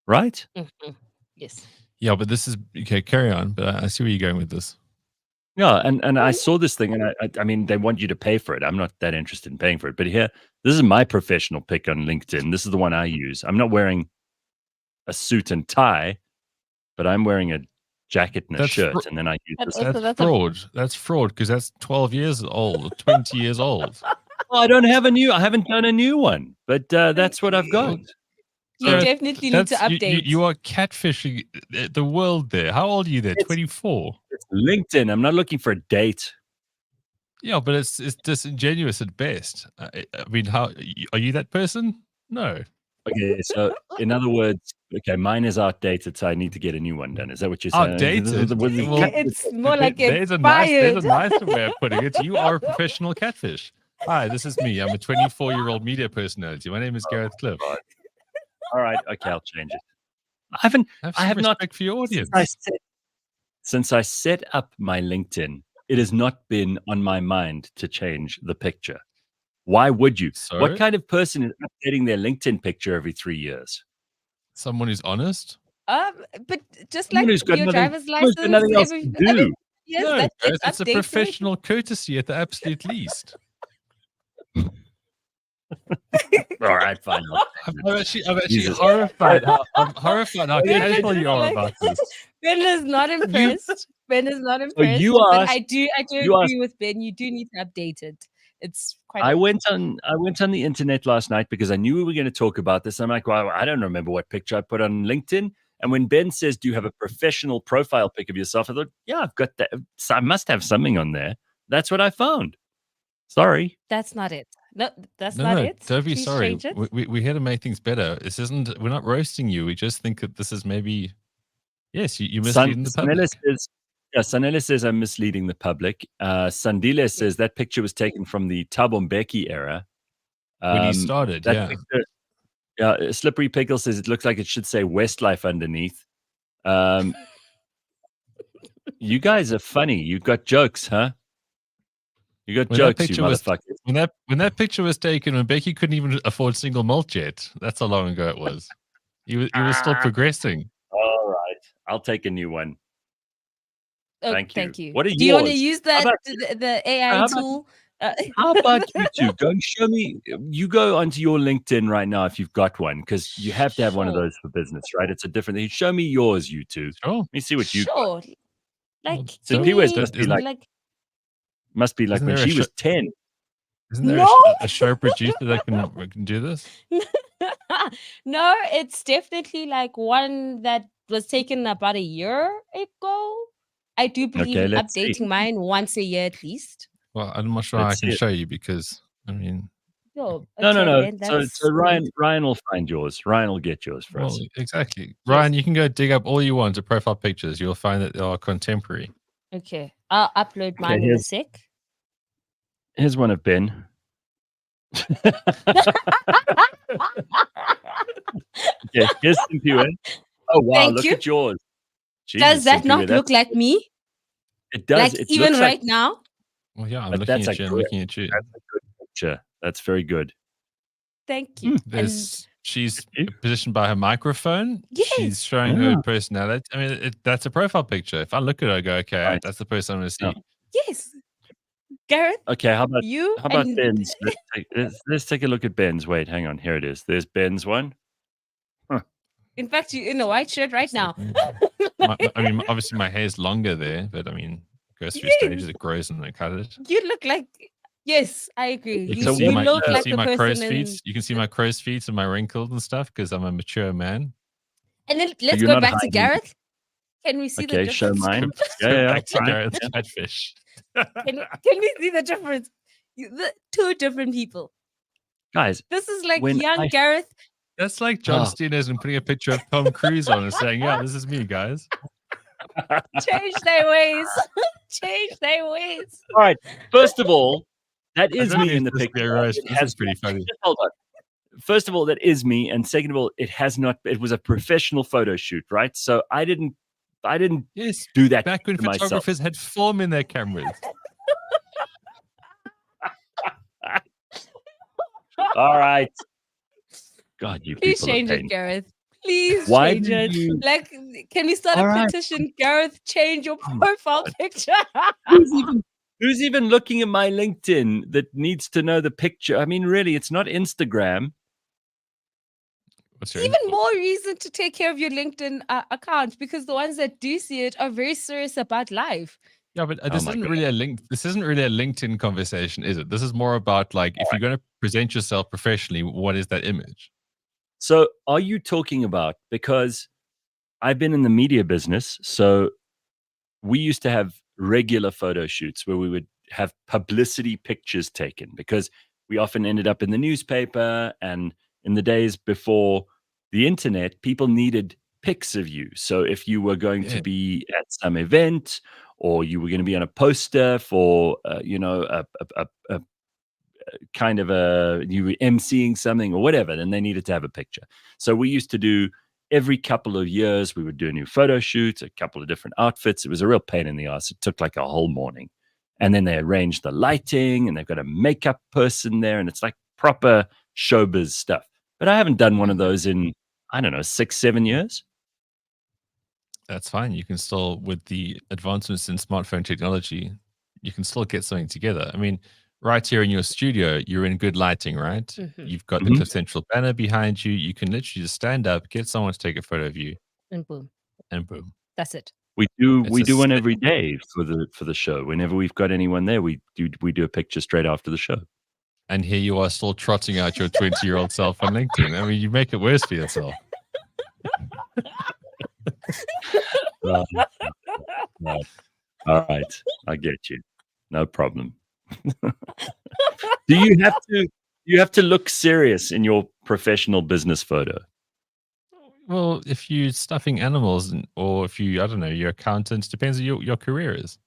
right? Mhm. Yes. Yeah, but this is okay. Carry on. But I see where you're going with this. Yeah, and I saw this thing, and I mean, they want you to pay for it. I'm not that interested in paying for it. But here, this is my professional pic on LinkedIn. This is the one I use. I'm not wearing a suit and tie, but I'm wearing a jacket and a shirt, and then I use this. That's fraud. That's fraud because that's 12 years old, 20 years old. Well, I haven't done a new one, but that's what I've got. You definitely need to update. You are catfishing the world there. How old are you there? 24. It's LinkedIn. I'm not looking for a date. Yeah, but it's disingenuous at best. I mean, how are you that person? No. Okay, so in other words, mine is outdated, so I need to get a new one done. Is that what you're saying? Outdated? It's more like there's a nicer way of putting it. You are a professional catfish. Hi, this is me. I'm a 24-year-old media personality. My name is Gareth Cliff. All right, okay, I'll change it. I have not for your audience. Since I set up my LinkedIn, it has not been on my mind to change the picture. Why would you? So? What kind of person is updating their LinkedIn picture every 3 years? Someone who's honest. But just like your driver's license, nothing else to do. Yes, it's a professional courtesy at the absolute least. All right, fine. I'm actually horrified. I'm horrified how casual you are about this. Ben is not impressed. Ben is not impressed. But I do agree with Ben. You do need to update it. It's quite. I went on the internet last night because I knew we were going to talk about this. I'm like, well, I don't remember what picture I put on LinkedIn. And when Ben says, "Do you have a professional profile pic of yourself?" I thought, yeah, I've got that. So I must have something on there. That's what I found. Sorry, that's not it. No, that's not it. Don't be sorry. We're here to make things better. This isn't. We're not roasting you. We just think that this is maybe. Yes, you misleading the public. Sanele says I'm misleading the public. Sandile says that picture was taken from the Thabo Mbeki era. When he started, yeah. Picture, Slippery Pickle says it looks like it should say Westlife underneath. You guys are funny. You've got jokes, huh? You got jokes, you motherfuckers. When that picture was taken, when Becky couldn't even afford single malt yet, that's how long ago it was. He was still progressing. All right. I'll take a new one. Oh, thank you. What are yours? Do you want to use the AI tool? How about you two? Go and show me. You go onto your LinkedIn right now if you've got one, because you have to have one of those for business, right? It's a different thing. Show me yours, you two. Sure. Let me see what you got. Like, so P-West must be like when she was 10. Isn't there a show producer that can do this? No, it's definitely like one that was taken about a year ago. I do believe in updating mine once a year at least. Well, I'm not sure I can show you because, I mean... No. So Ryan will find yours. Ryan will get yours for us. Exactly. Ryan, you can go dig up all you want of profile pictures. You'll find that they are contemporary. Okay. I'll upload mine in a sec. Here's one of Ben. Okay, here's Simpiwe. Oh, wow. Look at yours. Jesus, does that not look like me? It does. Like it even right now? Well, yeah, I'm looking at you. That's a good picture. That's very good. Thank you. There's She's positioned by her microphone. Yes. She's showing her personality. I mean, that's a profile picture. If I look at her, I go, okay, Right. that's the person I'm going to see. Yeah. Yes. Gareth, Okay, how about and Ben's? Let's take a look at Ben's. Wait, hang on. Here it is. There's Ben's one. in fact, you're in a white shirt right now. I mean, obviously my hair's longer there, but I mean, it goes through stages. It grows and I cut it. You look like, yes, I agree. You You, can see you my, look you can like see the my person crow's in... feet. You can see my crow's feet and my wrinkles and stuff because I'm a mature man. And then let's you're go not back to hiding. Gareth. Can we see the Okay, difference? show mine. Go Yeah, back to fine. Gareth's Yeah. catfish. Can we see the difference? The two different people. Guys, This is like when young I- Gareth. That's like John Steeners and putting a picture of Tom Cruise on and saying, yeah, this is me, guys. Change their ways. Change their ways. all right. First of all, that I is don't me need in the this to be a picture. roast. It This has is pretty funny. Just hold on. First of all, that is me, and second of all, it has not. It was a professional photo shoot, right? So I didn't Yes, do that back when to myself. photographers had film in their cameras. All right. God, you Please people are change it, pain. Gareth. Please Why change did it. you- Like, can we start All a right. petition? Gareth, change your Oh my profile God. picture. Who's even looking at my LinkedIn that needs to know the picture? I mean, really, it's not Instagram. What's your Even more reason to take care of your LinkedIn account, because the ones that do see it are very serious about life. Yeah, but Oh this my isn't God. really a link. This isn't really a LinkedIn conversation, is it? This is more about like if you're going to present yourself professionally, what is that image? So, are you talking about, because I've been in the media business, so we used to have regular photo shoots where we would have publicity pictures taken because we often ended up in the newspaper, and in the days before the internet, people needed pics of you. So if you were going to Yeah. be at some event or you were going to be on a poster for a kind of you were emceeing something or whatever, then they needed to have a picture. So we used to do every couple of years, we would do a new photo shoot, a couple of different outfits. It was a real pain in the ass. It took like a whole morning. And then they arranged the lighting and they've got a makeup person there, and it's like proper showbiz stuff. But I haven't done one of those in, I don't know, 6-7 years. That's fine. You can still, with the advancements in smartphone technology, you can still get something together. I mean, right here in your studio, you're in good lighting, right? Mhm. You've got the Cliff Central banner behind you. You can literally just stand up, get someone to take a photo of you, And boom, and boom. that's it. We do It's we a do one slick- every day for the show. Whenever we've got anyone there, we do a picture straight after the show. And here you are still trotting out your 20-year-old self on LinkedIn. I mean, you make it worse for yourself. Right. All right, I get you. No problem. Do you have to look serious in your professional business photo? Well, if you're stuffing animals or if you, I don't know, you're accountant, depends on your career is.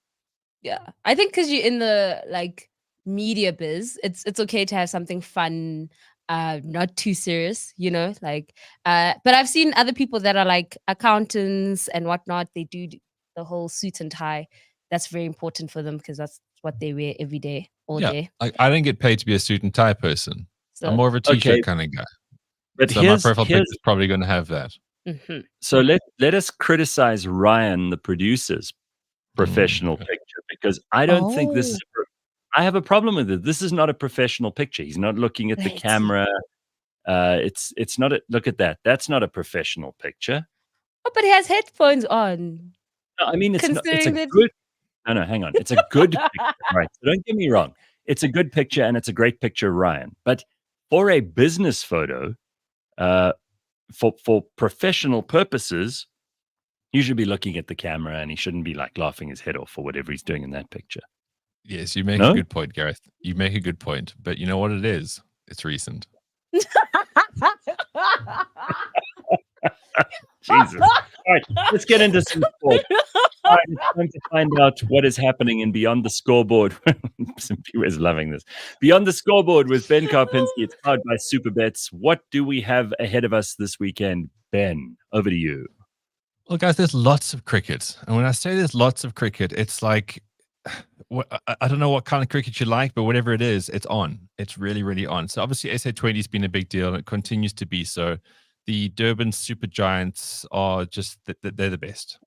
Yeah, I think because you're in the like media biz, it's okay to have something fun, not too serious, you know. Like, but I've seen other people that are like accountants and whatnot. They do the whole suit and tie. That's very important for them because that's what they wear every day, all day. I don't get paid to be a suit and tie person. So, I'm more of a t-shirt Okay. kind of guy. But So my profile picture is probably going to have that. mhm. So let us criticize Ryan, the producer's professional picture, because I don't think this is. I have a problem with it. This is not a professional picture. He's not looking at the Right. camera. It's not. Look at that. That's not a professional picture. Oh, but he has headphones on. No, I mean, it's not. It's Considering a that- good. No, hang on. It's a good picture, right? So don't get me wrong. It's a good picture and it's a great picture, Ryan. But for a business photo, for professional purposes, you should be looking at the camera and he shouldn't be like laughing his head off or whatever he's doing in that picture. Yes, you make No? a good point, Gareth. You make a good point. But you know what it is? It's recent. Jesus. All right, let's get into some sport. All right, it's time to find out what is happening in Beyond the Scoreboard. Some viewers loving this. Beyond the Scoreboard with Ben Karpinski. It's powered by Superbets. What do we have ahead of us this weekend? Ben, over to you. Well, guys, there's lots of cricket. And when I say there's lots of cricket, it's like I don't know what kind of cricket you like, but whatever it is, it's on. It's really, really on. So obviously SA20 has been a big deal and it continues to be so. The Durban Super Giants are just, they're the best.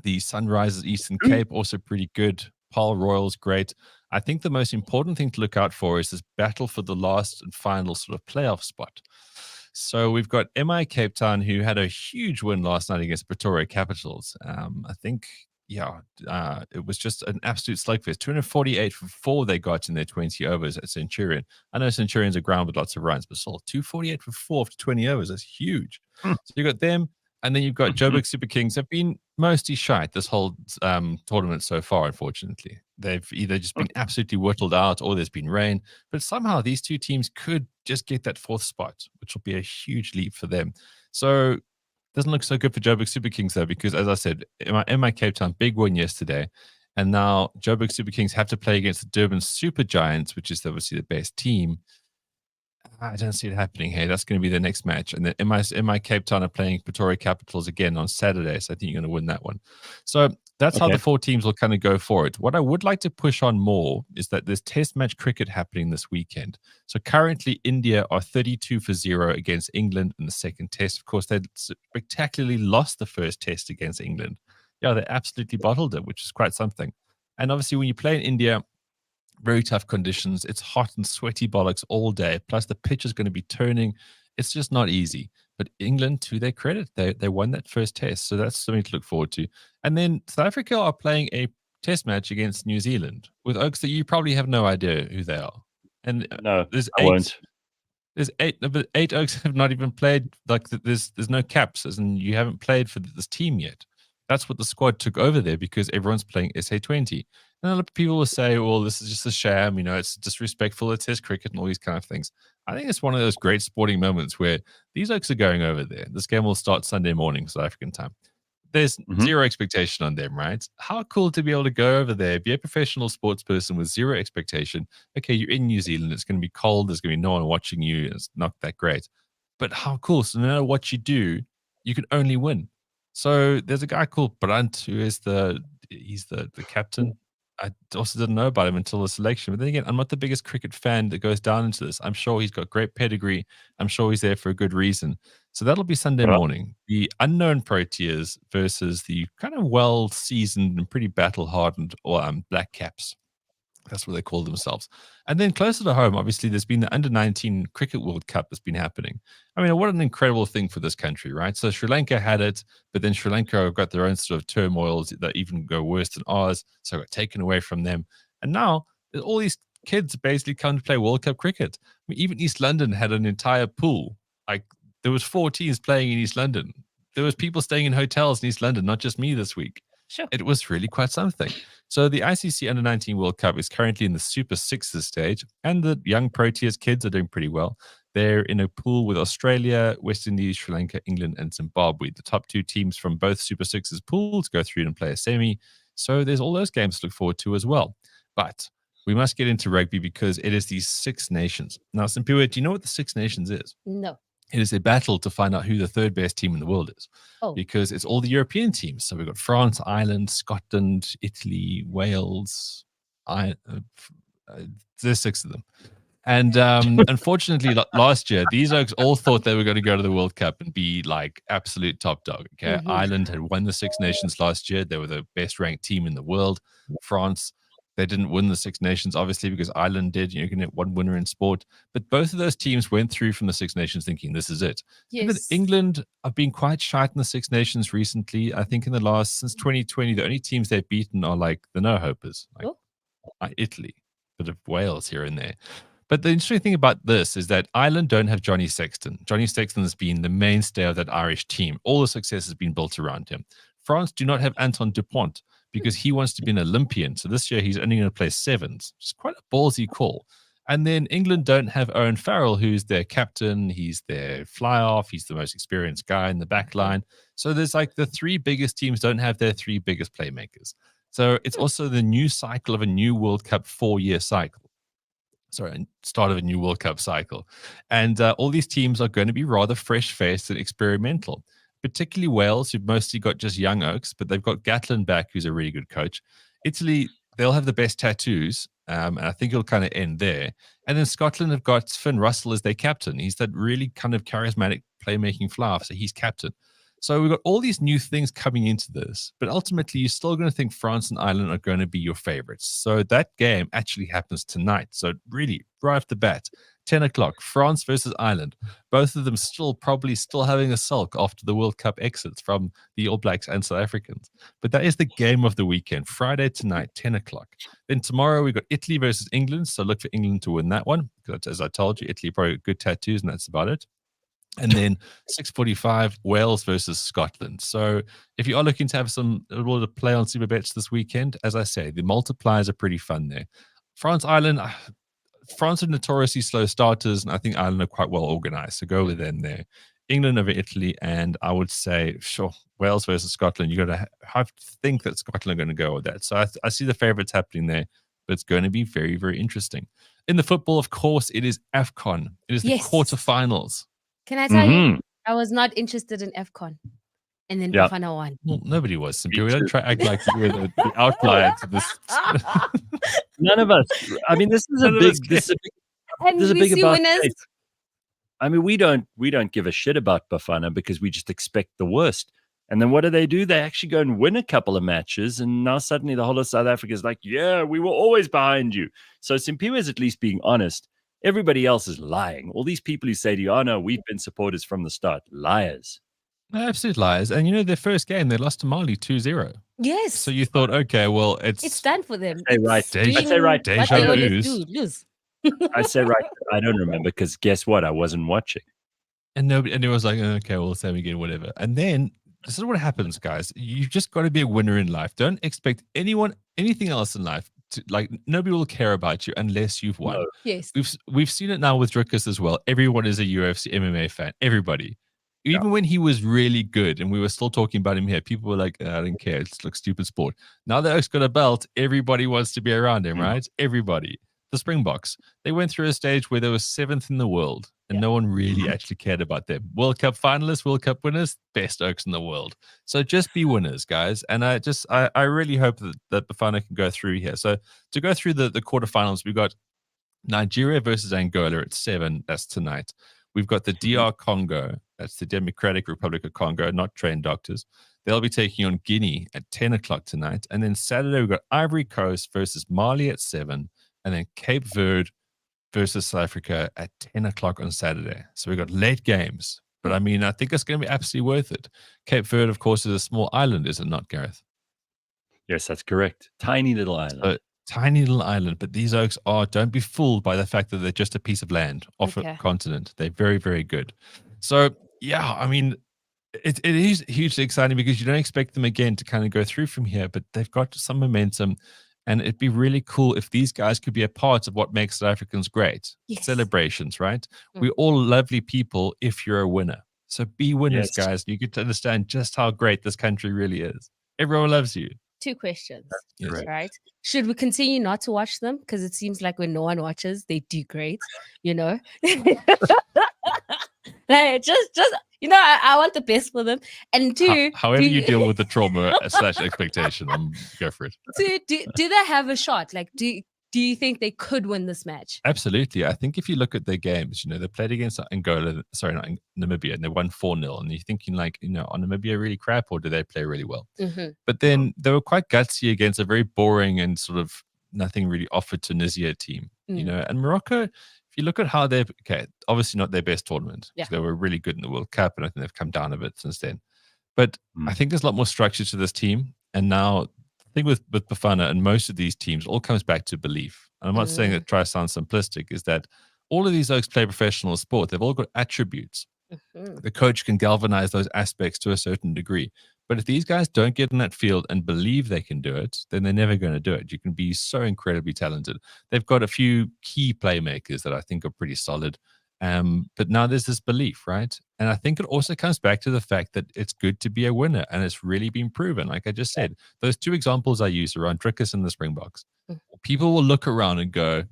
The Sunrisers Eastern Cape, also pretty good. Paul Royal's great. I think the most important thing to look out for is this battle for the last and final sort of playoff spot. So we've got MI Cape Town, who had a huge win last night against Pretoria Capitals. I think, it was just an absolute slugfest. 248 for 4 they got in their 20 overs at Centurion. I know Centurions are ground with lots of runs, but still 248 for 4 after 20 overs. That's huge. So you got them. And then you've got Joburg Super Kings have been mostly shite this whole tournament so far, unfortunately. They've either just been absolutely whittled out or there's been rain. But somehow these two teams could just get that 4th spot, which will be a huge leap for them. So it doesn't look so good for Joburg Super Kings, though, because as I said, MI Cape Town, big win yesterday. And now Joburg Super Kings have to play against the Durban Super Giants, which is obviously the best team. I don't see it happening. Hey, that's going to be the next match. And then MI Cape Town are playing Pretoria Capitals again on Saturday. So I think you're going to win that one. So that's how the 4 teams will kind of go forward. What I would like to push on more is that there's test match cricket happening this weekend. So currently India are 32 for 0 against England in the second test. Of course, they spectacularly lost the first test against England. Yeah, they absolutely bottled it, which is quite something. And obviously when you play in India, very tough conditions. It's hot and sweaty bollocks all day. Plus, the pitch is going to be turning. It's just not easy. But England, to their credit, they won that first test. So that's something to look forward to. And then South Africa are playing a test match against New Zealand with Oaks that you probably have no idea who they are. And No, there's I won't. There's 8 Oaks have not even played. Like there's no caps, as in you haven't played for this team yet. That's what the squad took over there because everyone's playing SA20. And a lot of people will say, well, this is just a sham, it's disrespectful, it's Test cricket and all these kind of things. I think it's one of those great sporting moments where these Oaks are going over there. This game will start Sunday morning, South African time. There's zero expectation on them, right? How cool to be able to go over there, be a professional sports person with zero expectation. Okay, you're in New Zealand. It's going to be cold. There's going to be no one watching you. It's not that great. But how cool. So no matter what you do, you can only win. So there's a guy called Brandt who is he's the captain. I also didn't know about him until the selection. But then again, I'm not the biggest cricket fan that goes down into this. I'm sure he's got great pedigree. I'm sure he's there for a good reason. So that'll be Sunday morning. The unknown Proteas versus the kind of well-seasoned and pretty battle-hardened Black Caps. That's what they call themselves. And then closer to home, obviously, there's been the Under-19 Cricket World Cup that's been happening. I mean, what an incredible thing for this country, right? So Sri Lanka had it, but then Sri Lanka have got their own sort of turmoils that even go worse than ours, so it got taken away from them. And now all these kids basically come to play World Cup cricket. I mean, even East London had an entire pool. Like, there was 4 teams playing in East London. There was people staying in hotels in East London, not just me this week. Sure. It was really quite something. So the ICC Under-19 World Cup is currently in the Super Sixes stage, and the young Proteas kids are doing pretty well. They're in a pool with Australia, West Indies, Sri Lanka, England, and Zimbabwe. The top 2 teams from both Super Sixes pools go through and play a semi. So there's all those games to look forward to as well. But we must get into rugby because it is these 6 nations. Now, Simpiwe, do you know what the 6 nations is? No. It is a battle to find out who the 3rd best team in the world is. Because it's all the European teams. So we've got France, Ireland, Scotland, Italy, Wales. There's 6 of them. And unfortunately, last year, these Oaks all thought they were going to go to the World Cup and be like absolute top dog. Okay, Ireland had won the 6 Nations last year. They were the best ranked team in the world. France, they didn't win the 6 Nations, obviously, because Ireland did. You can get one winner in sport. But both of those teams went through from the 6 Nations thinking, this is it. Yes. Even England have been quite shite in the 6 Nations recently. I think since 2020, the only teams they've beaten are like the no-hopers, like Italy, bit of Wales here and there. But the interesting thing about this is that Ireland don't have Johnny Sexton. Johnny Sexton has been the mainstay of that Irish team. All the success has been built around him. France do not have Anton Dupont, because he wants to be an Olympian. So this year he's only going to play 7s. It's quite a ballsy call. And then England don't have Owen Farrell, who's their captain. He's their fly-off. He's the most experienced guy in the back line. So there's like the 3 biggest teams don't have their 3 biggest playmakers. So it's also the new cycle of a new World Cup 4-year cycle. Sorry, start of a new World Cup cycle. And all these teams are going to be rather fresh-faced and experimental. Particularly Wales, who've mostly got just young Oaks, but they've got Gatlin back, who's a really good coach. Italy, they'll have the best tattoos. And I think it'll kind of end there. And then Scotland have got Finn Russell as their captain. He's that really kind of charismatic playmaking fluff, so he's captain. So we've got all these new things coming into this, but ultimately you're still going to think France and Ireland are going to be your favorites. So that game actually happens tonight. So really, right off the bat, 10 o'clock, France versus Ireland. Both of them probably still having a sulk after the World Cup exits from the All Blacks and South Africans. But that is the game of the weekend, Friday tonight, 10 o'clock. Then tomorrow we've got Italy versus England. So look for England to win that one. Because as I told you, Italy probably got good tattoos and that's about it. And then 6:45, Wales versus Scotland. So if you are looking to have a little to play on super bets this weekend, as I say, the multipliers are pretty fun there. France, Ireland, France are notoriously slow starters, and I think Ireland are quite well organized. So go with them there. England over Italy, and I would say, sure, Wales versus Scotland. You're going to have to think that Scotland are going to go with that. So I see the favorites happening there, but it's going to be very, very interesting. In the football, of course, it is AFCON. It is the quarterfinals. Can I tell you, I was not interested in AFCON. And then Bafana won. Well, nobody was. Simply. We don't try to act like you were the outlier to this. None of us. I mean, this is a big about face. I mean, we don't give a shit about Bafana because we just expect the worst. And then what do? They actually go and win a couple of matches, and now suddenly the whole of South Africa is like, yeah, we were always behind you. So Simpiwe is at least being honest. Everybody else is lying. All these people who say to you, oh no, we've been supporters from the start. Liars. Absolute liars. And you know, their first game, they lost to Mali 2-0. Yes. So you thought, okay, well, it's done for them. I say right. Deja lose. I say right. I don't remember because guess what? I wasn't watching. And it was like, okay, well, same again, whatever. And then this is what happens, guys. You've just got to be a winner in life. Don't expect anything else in life. Nobody will care about you unless you've won. No. Yes. We've seen it now with Drickus as well. Everyone is a UFC MMA fan. Everybody. Even when he was really good and we were still talking about him here, people were like, I don't care. It's like stupid sport. Now that Oak's got a belt, everybody wants to be around him, right? Everybody. The Springboks. They went through a stage where they were 7th in the world and no one really actually cared about them. World Cup finalists, World Cup winners, best Oaks in the world. So just be winners, guys. And I really hope that Bafana can go through here. So to go through the quarterfinals, we've got Nigeria versus Angola at 7. That's tonight. We've got the DR Congo. That's the Democratic Republic of Congo, not trained doctors. They'll be taking on Guinea at 10 o'clock tonight. And then Saturday, we've got Ivory Coast versus Mali at 7. And then Cape Verde versus South Africa at 10 o'clock on Saturday. So we've got late games. But I mean, I think it's going to be absolutely worth it. Cape Verde, of course, is a small island, is it not, Gareth? Yes, that's correct. Tiny little island. Tiny little island. But these Oaks don't be fooled by the fact that they're just a piece of land off a continent. They're very, very good. So, yeah, I mean, it is hugely exciting because you don't expect them again to kind of go through from here, but they've got some momentum. And it'd be really cool if these guys could be a part of what makes South Africans great. Yes. Celebrations, right? We're all lovely people if you're a winner. So be winners, guys. You get to understand just how great this country really is. Everyone loves you. 2 questions, right? Should we continue not to watch them? Because it seems like when no one watches, they do great, you know? Like, just you know, I want the best for them. And 2, however you deal with the trauma / expectation, go for it. 2, do they have a shot? Like, do you think they could win this match? Absolutely. I think if you look at their games, you know, they played against Namibia, and they won 4-0. And you're thinking like, you know, are Namibia really crap or do they play really well? But then they were quite gutsy against a very boring and sort of nothing really offered Tunisia team, you know. And Morocco, if you look at how obviously not their best tournament. They were really good in the World Cup, and I think they've come down a bit since then. But I think there's a lot more structure to this team. And now the thing with Bafana and most of these teams all comes back to belief. And I'm not saying that try to sound simplistic, is that all of these Oaks play professional sport. They've all got attributes. The coach can galvanize those aspects to a certain degree. But if these guys don't get in that field and believe they can do it, then they're never going to do it. You can be so incredibly talented. They've got a few key playmakers that I think are pretty solid. But now there's this belief, right? And I think it also comes back to the fact that it's good to be a winner, and it's really been proven. Like I just said, those 2 examples I used around Drickus and the Springboks, people will look around and go,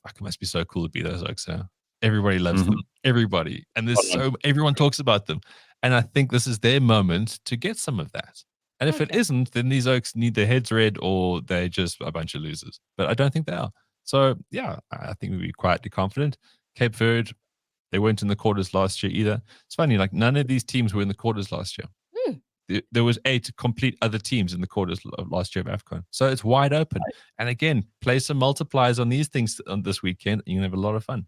fuck, it must be so cool to be those Oaks. Huh? Everybody loves them. Everybody. And everyone talks about them. And I think this is their moment to get some of that. And if it Okay. isn't, then these oaks need their heads read or they're just a bunch of losers. But I don't think they are. So, yeah, I think we'd be quietly confident. Cape Verde, they weren't in the quarters last year either. It's funny, like none of these teams were in the quarters last year. There was 8 complete other teams in the quarters of last year of AFCON. So it's wide open. And again, play some multipliers on these things on this weekend. And you can have a lot of fun.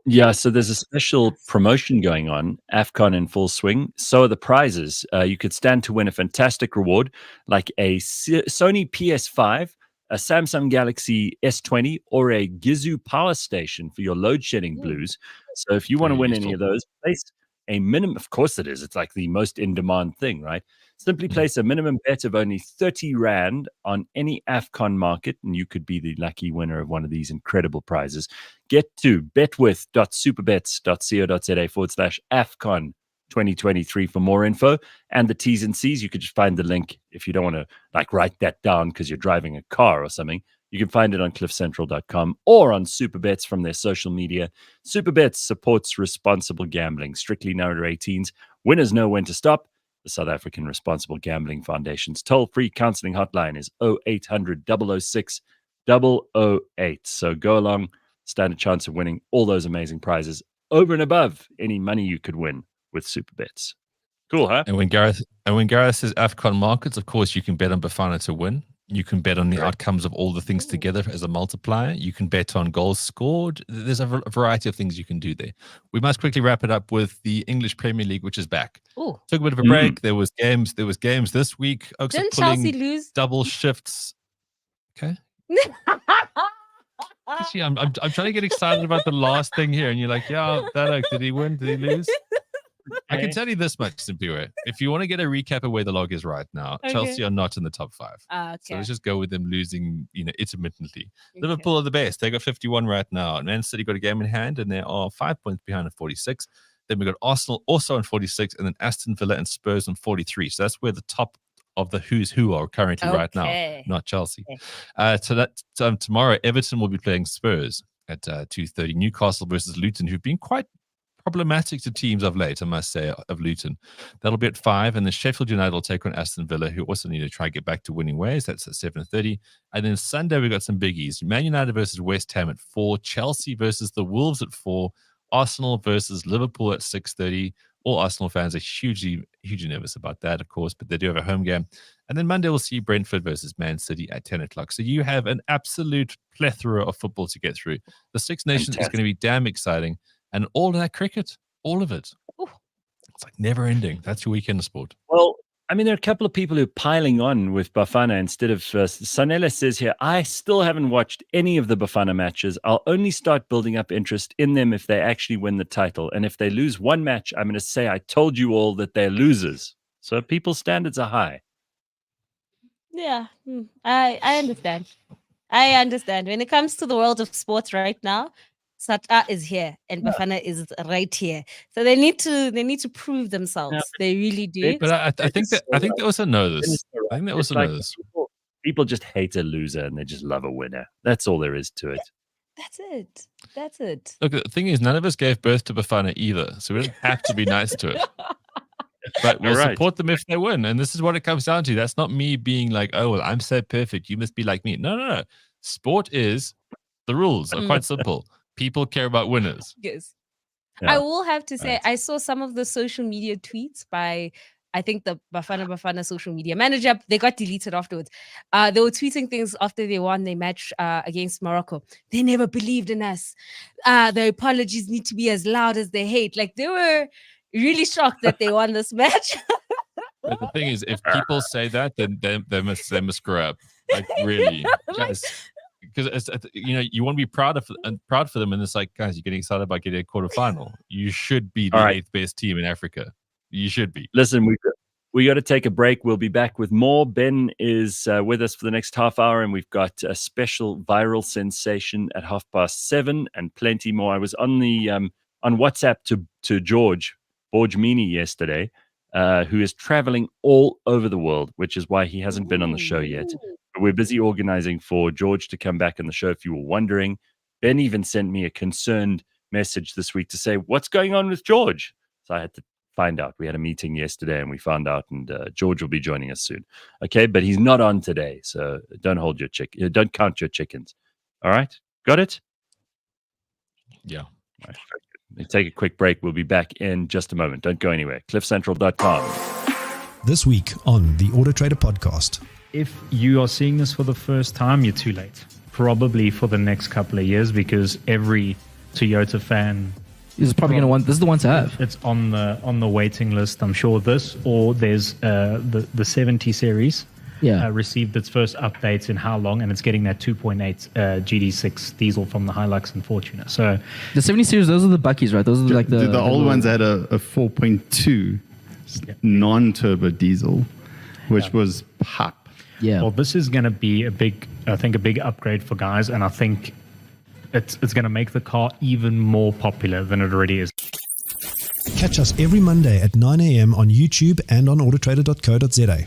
Yeah, so there's a special promotion going on, AFCON in full swing. So are the prizes. You could stand to win a fantastic reward like a Sony PS5, a Samsung Galaxy S20, or a Gizu power station for your load shedding blues. So if you want to Very win useful. any of those, place a minimum. Of course it is. It's like the most in demand thing, right? Simply place a minimum bet of only 30 Rand on any AFCON market, and you could be the lucky winner of one of these incredible prizes. Get to betwith.superbets.co.za/AFCON 2023 for more info and the T's and C's. You could just find the link if you don't want to like write that down because you're driving a car or something. You can find it on cliffcentral.com or on Superbets from their social media. Superbets supports responsible gambling. Strictly no under 18s. Winners know when to stop. The South African Responsible Gambling Foundation's toll-free counseling hotline is 0800 006 008. So go along, stand a chance of winning all those amazing prizes over and above any money you could win with Superbets. Cool, huh? And when Gareth says AFCON markets, of course, you can bet on Bafana to win. You can bet on the outcomes of all the things together as a multiplier. You can bet on goals scored. There's a variety of things you can do there. We must quickly wrap it up with the English Premier League, which is back. Ooh. Took a bit of a break. There was games this week. Oaks Didn't are pulling Chelsea lose? double shifts. Okay. Actually, I'm trying to get excited about the last thing here, and you're like, yeah, that Oak, did he win? Did he lose? I can tell you this much, Simpiwe. If you want to get a recap of where the log is right now, Chelsea are not in the top 5. Okay. So let's just go with them losing, intermittently. Liverpool are the best. They got 51 right now. Man City got a game in hand, and they are 5 points behind at 46. Then we got Arsenal also on 46, and then Aston Villa and Spurs on 43. So that's where the top of the who's who are currently right now, not Chelsea. Tomorrow, Everton will be playing Spurs at 2:30. Newcastle versus Luton, who've been quite problematic to teams of late, I must say, of Luton. That'll be at 5, and then Sheffield United will take on Aston Villa, who also need to try and get back to winning ways. That's at 7:30. And then Sunday, we got some biggies. Man United versus West Ham at 4, Chelsea versus the Wolves at 4, Arsenal versus Liverpool at 6:30. All Arsenal fans are hugely nervous about that, of course, but they do have a home game. And then Monday, we'll see Brentford versus Man City at 10 o'clock. So you have an absolute plethora of football to get through. The Six Nations is going to be damn exciting. And all of that cricket, all of it. Ooh. It's like never ending. That's your weekend of sport. Well, I mean, there are a couple of people who are piling on with Bafana instead of Sanela says here, I still haven't watched any of the Bafana matches. I'll only start building up interest in them if they actually win the title. And if they lose one match, I'm going to say, I told you all that they're losers. So people's standards are high. Yeah, I understand. I understand. When it comes to the world of sports right now, Sata is here and Bafana is right here. So they need to prove themselves. Yeah, they really do. But I think they also know this. I think they also know this. People just hate a loser and they just love a winner. That's all there is to it. That's it. Look, the thing is, none of us gave birth to Bafana either, so we don't have to be nice to it. But we'll support them if they win. And this is what it comes down to. That's not me being like, oh, well, I'm so perfect. You must be like me. No. Sport is, the rules are quite simple. People care about winners. Yes. Yeah. I will have to say, I saw some of the social media tweets by, I think, the Bafana social media manager. They got deleted afterwards. They were tweeting things after they won their match against Morocco. They never believed in us. Their apologies need to be as loud as they hate. Like, they were really shocked that they won this match. But the thing is, if people say that, then they must grow up. Like, really. Because you want to be proud for them, and it's like, guys, you're getting excited about getting a quarterfinal. You should be the 8th best team in Africa. You should be. Listen, we got to take a break. We'll be back with more. Ben is with us for the next half hour, and we've got a special viral sensation at 7:30 and plenty more. I was on the on WhatsApp to George Borgmini yesterday, who is traveling all over the world, which is why he hasn't been on the show yet. We're busy organizing for George to come back on the show, if you were wondering. Ben even sent me a concerned message this week to say, what's going on with George? So I had to find out. We had a meeting yesterday and we found out, and George will be joining us soon. Okay, but he's not on today, so don't count your chickens. All right, got it? Yeah. All right, we'll take a quick break. We'll be back in just a moment. Don't go anywhere. CliffCentral.com. This week on the Auto Trader podcast. If you are seeing this for the first time, you're too late. Probably for the next couple of years, because every Toyota fan is probably going to want. This is the one to have. It's on the waiting list. I'm sure this, or there's the 70 series. Received its first updates in how long, and it's getting that 2.8 GD6 diesel from the Hilux and Fortuner. So the 70 series, those are the Buckies, right? Those are like the old ones had a 4.2 non-turbo diesel, which was pop. Yeah. Well, this is going to be a big upgrade for guys, and I think it's going to make the car even more popular than it already is. Catch us every Monday at 9 a.m. on YouTube and on autotrader.co.za.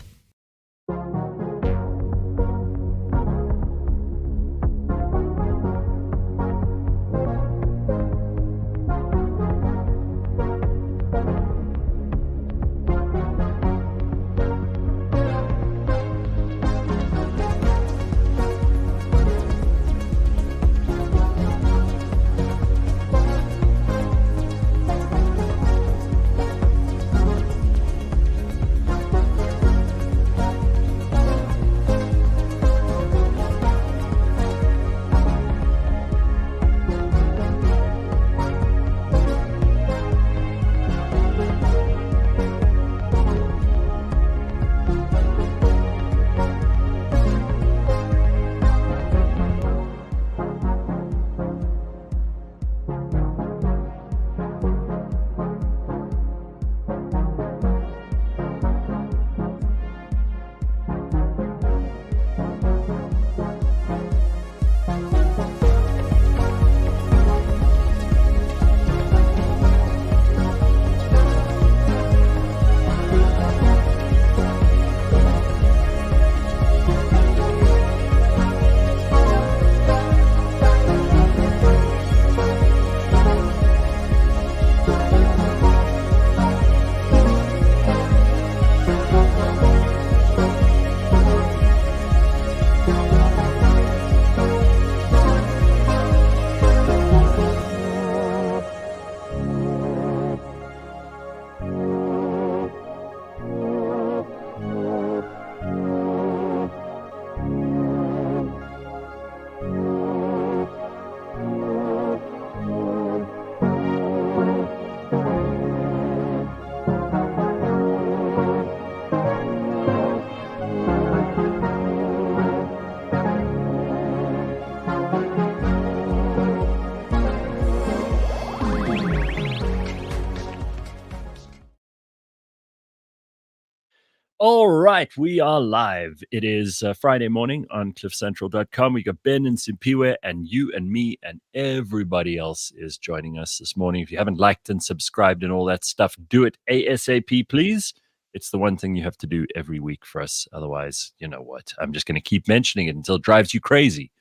All right, we are live. It is Friday morning on cliffcentral.com. We got Ben and Simpiwe, and you and me and everybody else is joining us this morning. If you haven't liked and subscribed and all that stuff, do it ASAP, please. It's the one thing you have to do every week for us. Otherwise, you know what? I'm just going to keep mentioning it until it drives you crazy.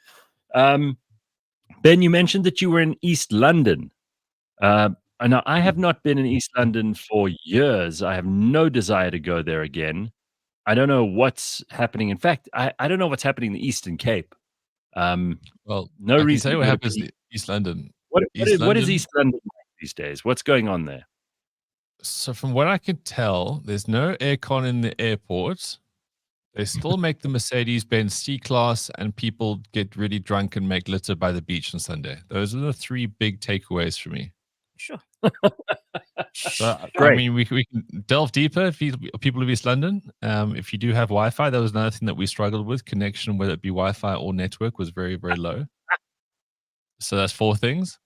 Ben, you mentioned that you were in East London. Now, I have not been in East London for years. I have no desire to go there again. I don't know what's happening. In fact, I don't know what's happening in the Eastern Cape. Well, no I reason. can tell you what happens in East London. What is East London like these days? What's going on there? So from what I can tell, there's no aircon in the airport. They still make the Mercedes-Benz C-Class, and people get really drunk and make litter by the beach on Sunday. Those are the three big takeaways for me. Sure. So, Great. I mean, we can delve deeper if people of East London. If you do have Wi-Fi, that was another thing that we struggled with. Connection, whether it be Wi-Fi or network, was very, very low. So that's four things.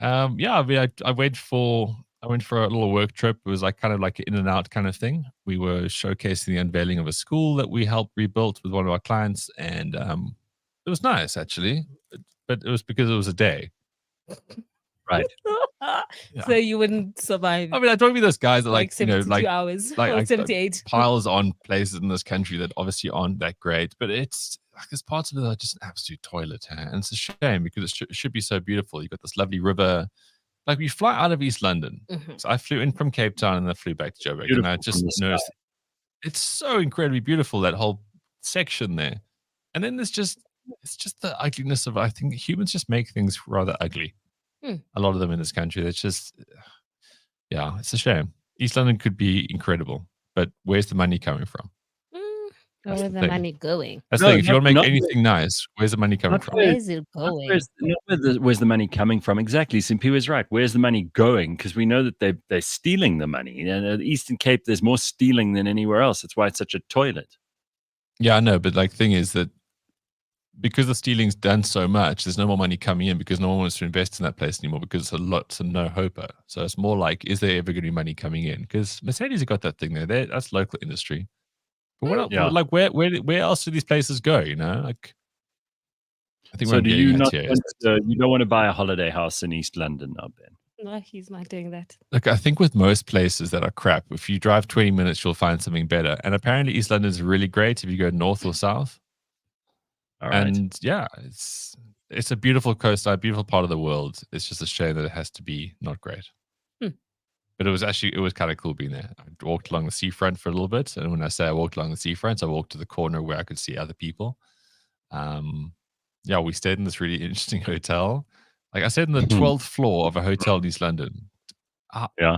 Yeah, I mean, I went for a little work trip. It was like kind of like an in and out kind of thing. We were showcasing the unveiling of a school that we helped rebuild with one of our clients, and it was nice actually. But it was because it was a day. Right. Yeah. So you wouldn't survive. I mean, I don't be those guys that like 72 hours, or 78 piles on places in this country that obviously aren't that great, but it's like there's parts of it that are just an absolute toilet, and it's a shame because it should be so beautiful. You've got this lovely river, like we fly out of East London. Mhm. So I flew in from Cape Town and I flew back to Joburg, and I Beautiful just from the noticed sky. it's so incredibly beautiful, that whole section there. And then it's just the ugliness of, I think humans just make things rather ugly. A lot of them in this country. It's just, yeah, it's a shame. East London could be incredible, but where's the money coming from? That's Where's the the thing. money going? That's the No, thing. If you want to make not anything nice, where's the money coming not from? where- Where is it going? Where's the money coming from? Exactly. Simpi was right. Where's the money going? Because we know that they're stealing the money. And at the Eastern Cape, there's more stealing than anywhere else. That's why it's such a toilet. Yeah, I know, but like, thing is that because the stealing's done so much, there's no more money coming in because no one wants to invest in that place anymore because it's a lot to no hoper. So it's more like, is there ever going to be money coming in? Because Mercedes have got that thing there. That's local industry. But what else, Yeah. like where else do these places go? You know, like, I think So what I'm do getting you at not here want is, you don't want to buy a holiday house in East London now, Ben? No, he's not doing that. look, I think with most places that are crap, if you drive 20 minutes, you'll find something better. And apparently East London is really great if you go north or south. All right. And yeah, it's a beautiful coastline, beautiful part of the world. It's just a shame that it has to be not great. But it was kind of cool being there. I walked along the seafront for a little bit, and when I say I walked along the seafront, I walked to the corner where I could see other people. Yeah, we stayed in this really interesting hotel. Like I stayed in the 12th floor of a hotel in East London. Yeah.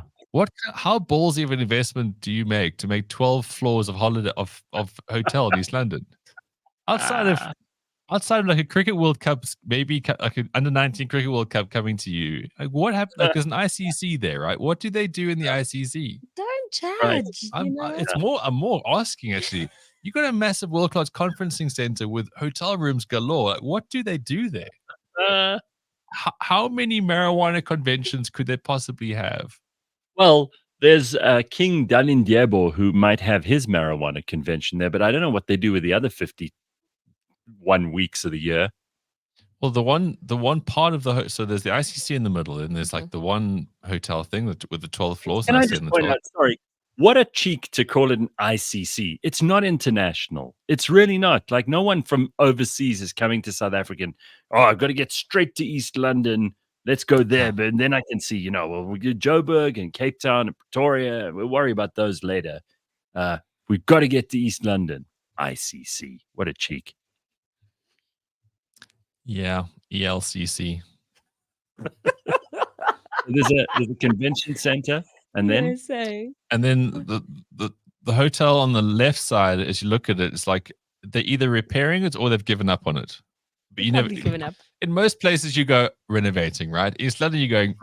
How ballsy of an investment do you make to make 12 floors of holiday of hotel in East London? Outside of like a cricket World Cup, maybe like an under-19 cricket World Cup coming to you, like what happened? Like there's an ICC there, right? What do they do in the ICC? Don't judge. Right. I'm more asking actually. You got a massive world-class conferencing center with hotel rooms galore. Like, what do they do there? How many marijuana conventions could they possibly have? Well, there's King Dalindyebo who might have his marijuana convention there, but I don't know what they do with the other 51 weeks of the year. Well, the one part of the so there's the ICC in the middle, and there's like the one hotel thing with the 12 floors. Can and I stayed just in the point 12th. out, sorry, what a cheek to call it an ICC. It's not international. It's really not. Like no one from overseas is coming to South Africa. Oh, I've got to get straight to East London. Let's go there. But then I can see, well, we get Joburg and Cape Town and Pretoria. We'll worry about those later. We've got to get to East London. ICC. What a cheek. Yeah, ELCC. There's a convention center, and then And then the hotel on the left side, as you look at it, it's like they're either repairing it or they've given up on it. But you never given up. In most places, you go renovating, right? East London, you're going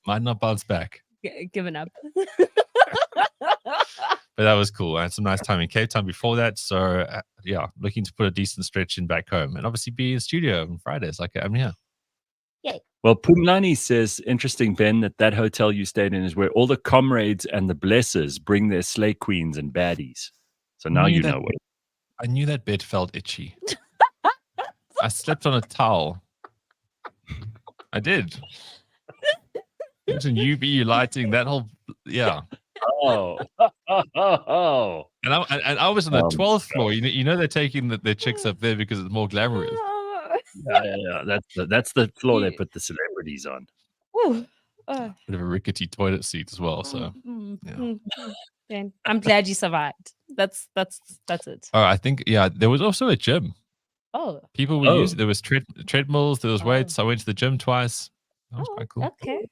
might not bounce back. Given up. But that was cool. I had some nice time in Cape Town before that. So yeah, looking to put a decent stretch in back home, and obviously be in studio on Fridays. Like I'm here. Well, Pumlani says, interesting, Ben, that hotel you stayed in is where all the comrades and the blessers bring their slay queens and baddies. So now you know what. I knew that bed felt itchy. I slept on a towel. I did. Imagine UV lighting, that whole, yeah. Oh. And I was on the 12th floor. You know they're taking their chicks up there because it's more glamorous. Yeah. That's the floor they put the celebrities on. Bit of a rickety toilet seat as well. So yeah. I'm glad you survived. That's it. I think there was also a gym. Oh, People were using. There was treadmills. There was weights. I went to the gym twice. That was quite cool. Okay.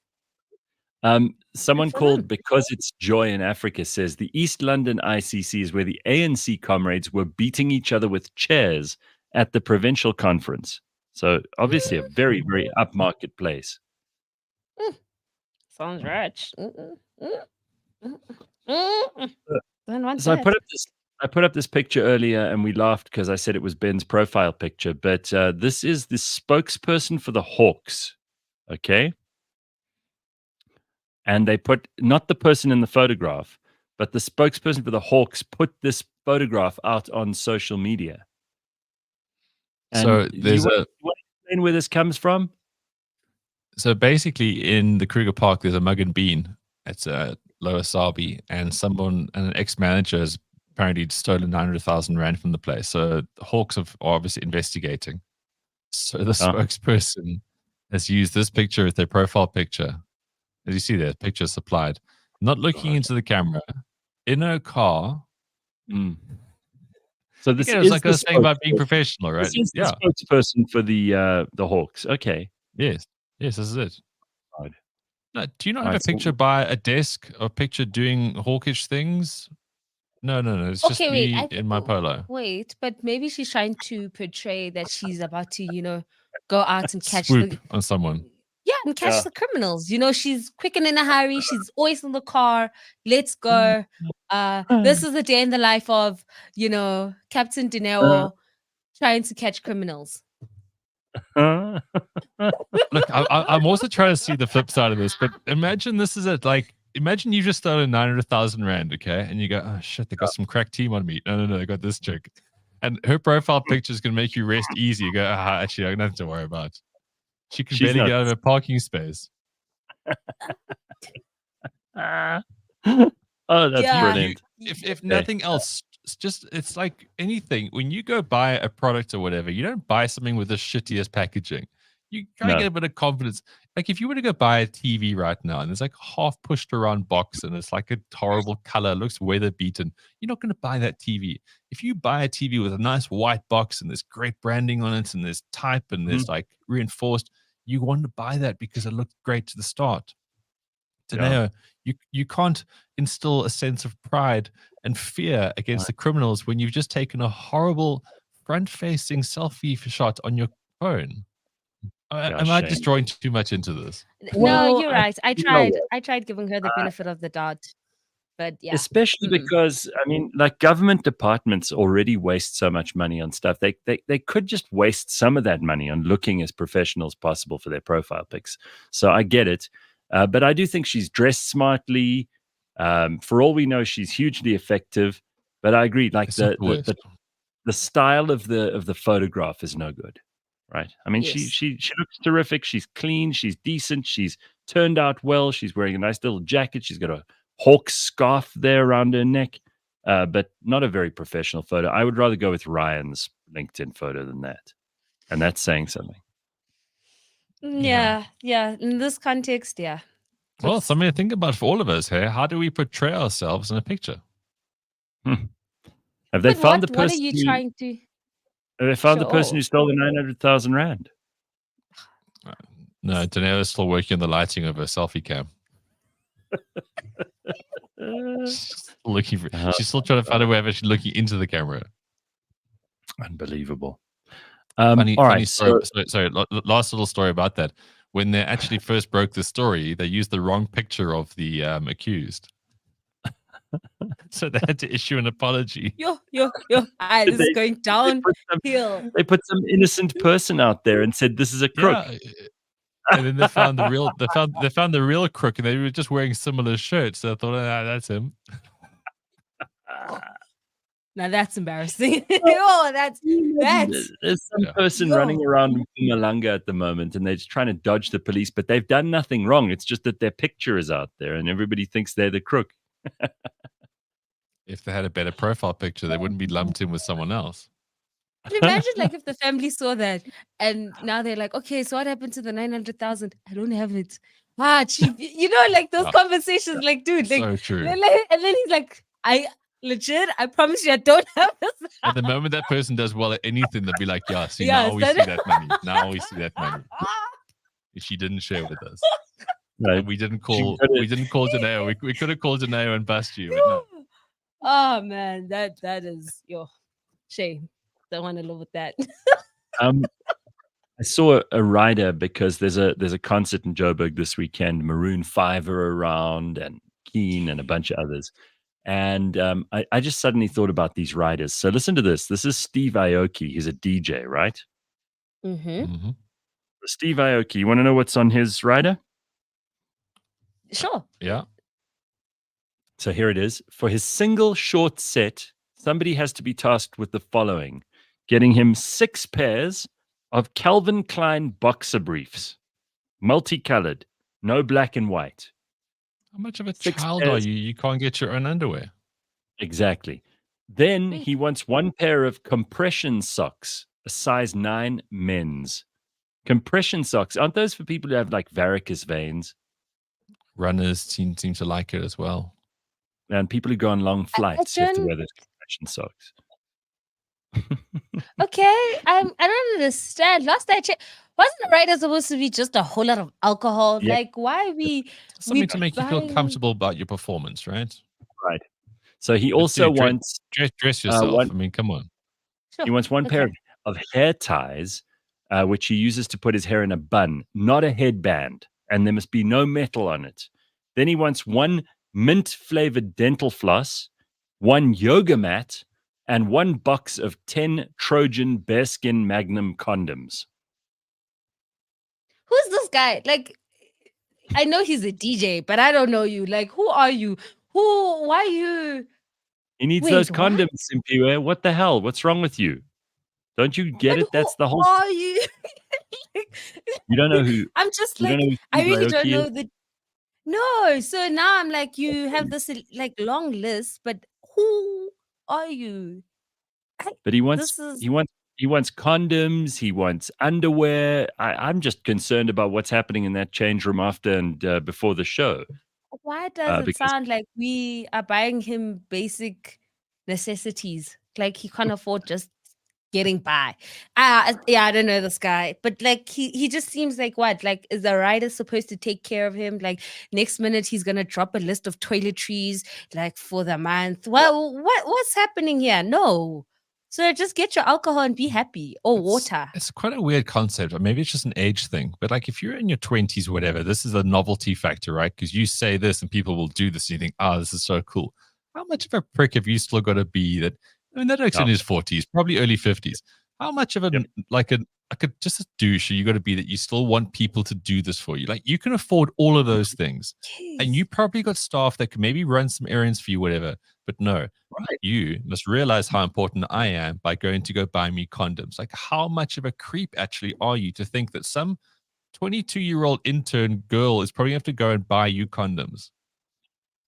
Someone called Because It's Joy in Africa says the East London ICC is where the ANC comrades were beating each other with chairs at the provincial conference. So obviously a very, very upmarket place. Sounds rich. So I put up this picture earlier and we laughed because I said it was Ben's profile picture, but this is the spokesperson for the Hawks. Okay. And they put not the person in the photograph, but the spokesperson for the Hawks put this photograph out on social media. And So there's you want to explain where this comes from? So basically, in the Kruger Park, there's a Mug and Bean. It's a Lower Sabi, and an ex-manager has apparently stolen 900,000 rand from the place. So the Hawks are obviously investigating. So the spokesperson has used this picture as their profile picture As you see there, picture supplied. Not looking into the camera. In her car. So this Again, is it's like I the was saying about being spokesperson. professional, right? This is Yeah. the spokesperson for the Hawks. Okay. Yes. Yes, this is it. Right. No, do you not All have right, a picture by a desk or a picture doing hawkish things? No. It's just Okay, wait. me in my polo. Wait, but maybe she's trying to portray that she's about to, go out and catch Swoop on someone. and catch the criminals. She's quick and in a hurry. She's always in the car. Let's go. This is the day in the life of, Captain Dineo trying to catch criminals. Look, I'm also trying to see the flip side of this, but imagine this is it. Like, imagine you just stolen 900,000 rand, okay? And you go, oh shit, they got some crack team on me. No, they got this chick. And her profile picture is going to make you rest easy. You go, actually, I have nothing to worry about. She's barely get out of her parking space. Oh, that's brilliant. If nothing else, it's like anything. When you go buy a product or whatever, you don't buy something with the shittiest packaging. You try and get a bit of confidence. Like if you were to go buy a TV right now and there's like half pushed around box and it's like a horrible color, looks weather beaten, you're not going to buy that TV. If you buy a TV with a nice white box and there's great branding on it and there's type and there's like reinforced, you want to buy that because it looked great to the start. Today, you can't instill a sense of pride and fear against the criminals when you've just taken a horrible front-facing selfie shot on your phone. Am I just drawing too much into this? No, you're right. I tried giving her the benefit of the doubt, but yeah. Especially because like government departments already waste so much money on stuff. They could just waste some of that money on looking as professional as possible for their profile pics. So I get it. But I do think she's dressed smartly. For all we know, she's hugely effective. But I agree, like the style of the photograph is no good, right? I mean, she looks terrific. She's clean. She's decent. She's turned out well. She's wearing a nice little jacket. She's got a hawk scarf there around her neck, but not a very professional photo. I would rather go with Ryan's LinkedIn photo than that, and that's saying something. Yeah. In this context, yeah. Well, something to think about for all of us here. How do we portray ourselves in a picture? Have they found the person? What are you trying to? Have they found the person who stole the 900,000 rand? No, Danelle is still working on the lighting of her selfie cam. She's still trying to find a way of actually looking into the camera. Unbelievable. Funny story. Sorry, last little story about that. When they actually first broke the story, they used the wrong picture of the accused. So they had to issue an apology. Yo, this is going downhill. They put some innocent person out there and said this is a crook. Yeah. And then they found the real. They found the real crook, and they were just wearing similar shirts. So I thought, that's him. Now that's embarrassing. Oh, that's. There's some person running around Mpumalanga at the moment, and they're just trying to dodge the police, but they've done nothing wrong. It's just that their picture is out there, and everybody thinks they're the crook. If they had a better profile picture, they wouldn't be lumped in with someone else. Can you imagine, like, if the family saw that, and now they're like, okay, so what happened to the 900,000? I don't have it. Like those conversations, like, dude, like, so true. And then he's like, I promise you, I don't have this. At the moment that person does well at anything, they'll be like, now we see that money. Now we see that money. If she didn't share with us. Right. We didn't call Janeo. We could have called Janeo and bust you. But no. Oh man, that is your shame. Don't want to live with that. I saw a rider because there's a concert in Joburg this weekend. Maroon 5 are around, and Keen and a bunch of others. And I just suddenly thought about these riders. So listen to this. This is Steve Aoki. He's a DJ, right? Mm-hmm. Steve Aoki. You want to know what's on his rider? Sure. Yeah. So here it is. For his single short set, somebody has to be tasked with the following: getting him 6 pairs of Calvin Klein boxer briefs, multicolored, no black and white. How much of a child are you? You can't get your own underwear. Exactly. Then he wants 1 pair of compression socks, a size 9 men's. Compression socks, aren't those for people who have like varicose veins? runners seem to like it as well. And people who go on long flights have to wear those compression socks. Okay, I don't understand. Last I checked, wasn't the rider supposed to be just a whole lot of alcohol? Yep. Like, why we Something to make you feel buying- comfortable about your performance, right? Right. So he But also dude, wants dress yourself. one- I mean, come on. he wants one pair of hair ties, which he uses to put his hair in a bun, not a headband, and there must be no metal on it. Then he wants one mint-flavored dental floss, one yoga mat, and one box of 10 Trojan bearskin Magnum condoms. Who's this guy? Like, I know he's a DJ, but I don't know you. Like, who are you? Why are you? He needs Wait, those what? condoms, Simpiwe. What the hell? What's wrong with you? Don't you get it? That's the whole. Who are you? You don't know who. I'm just You don't like, know who I Steve really don't Aoki know is? the. No, so now I'm like, you have this like long list, but who are you? But he wants This is- he wants condoms, he wants underwear. I'm just concerned about what's happening in that change room after and before the show. Why does it because- sound like we are buying him basic necessities? Like he can't afford just getting by. Yeah, I don't know this guy, but like he just seems like what? Like is the rider supposed to take care of him? Like next minute he's gonna drop a list of toiletries like for the month. Well, what's happening here? No. So just get your alcohol and be happy, or water. It's quite a weird concept. Or maybe it's just an age thing. But like if you're in your 20s or whatever, this is a novelty factor, right? Because you say this and people will do this and you think, oh, this is so cool. How much of a prick have you still got to be that? I mean, that looks in his 40s, probably early 50s. How much of a just a douche are you got to be that you still want people to do this for you? Like you can afford all of those things, and you probably got staff that can maybe run some errands for you, whatever. But no, you must realize how important I am by going to go buy me condoms. Like, how much of a creep actually are you to think that some 22-year-old intern girl is probably going to have to go and buy you condoms?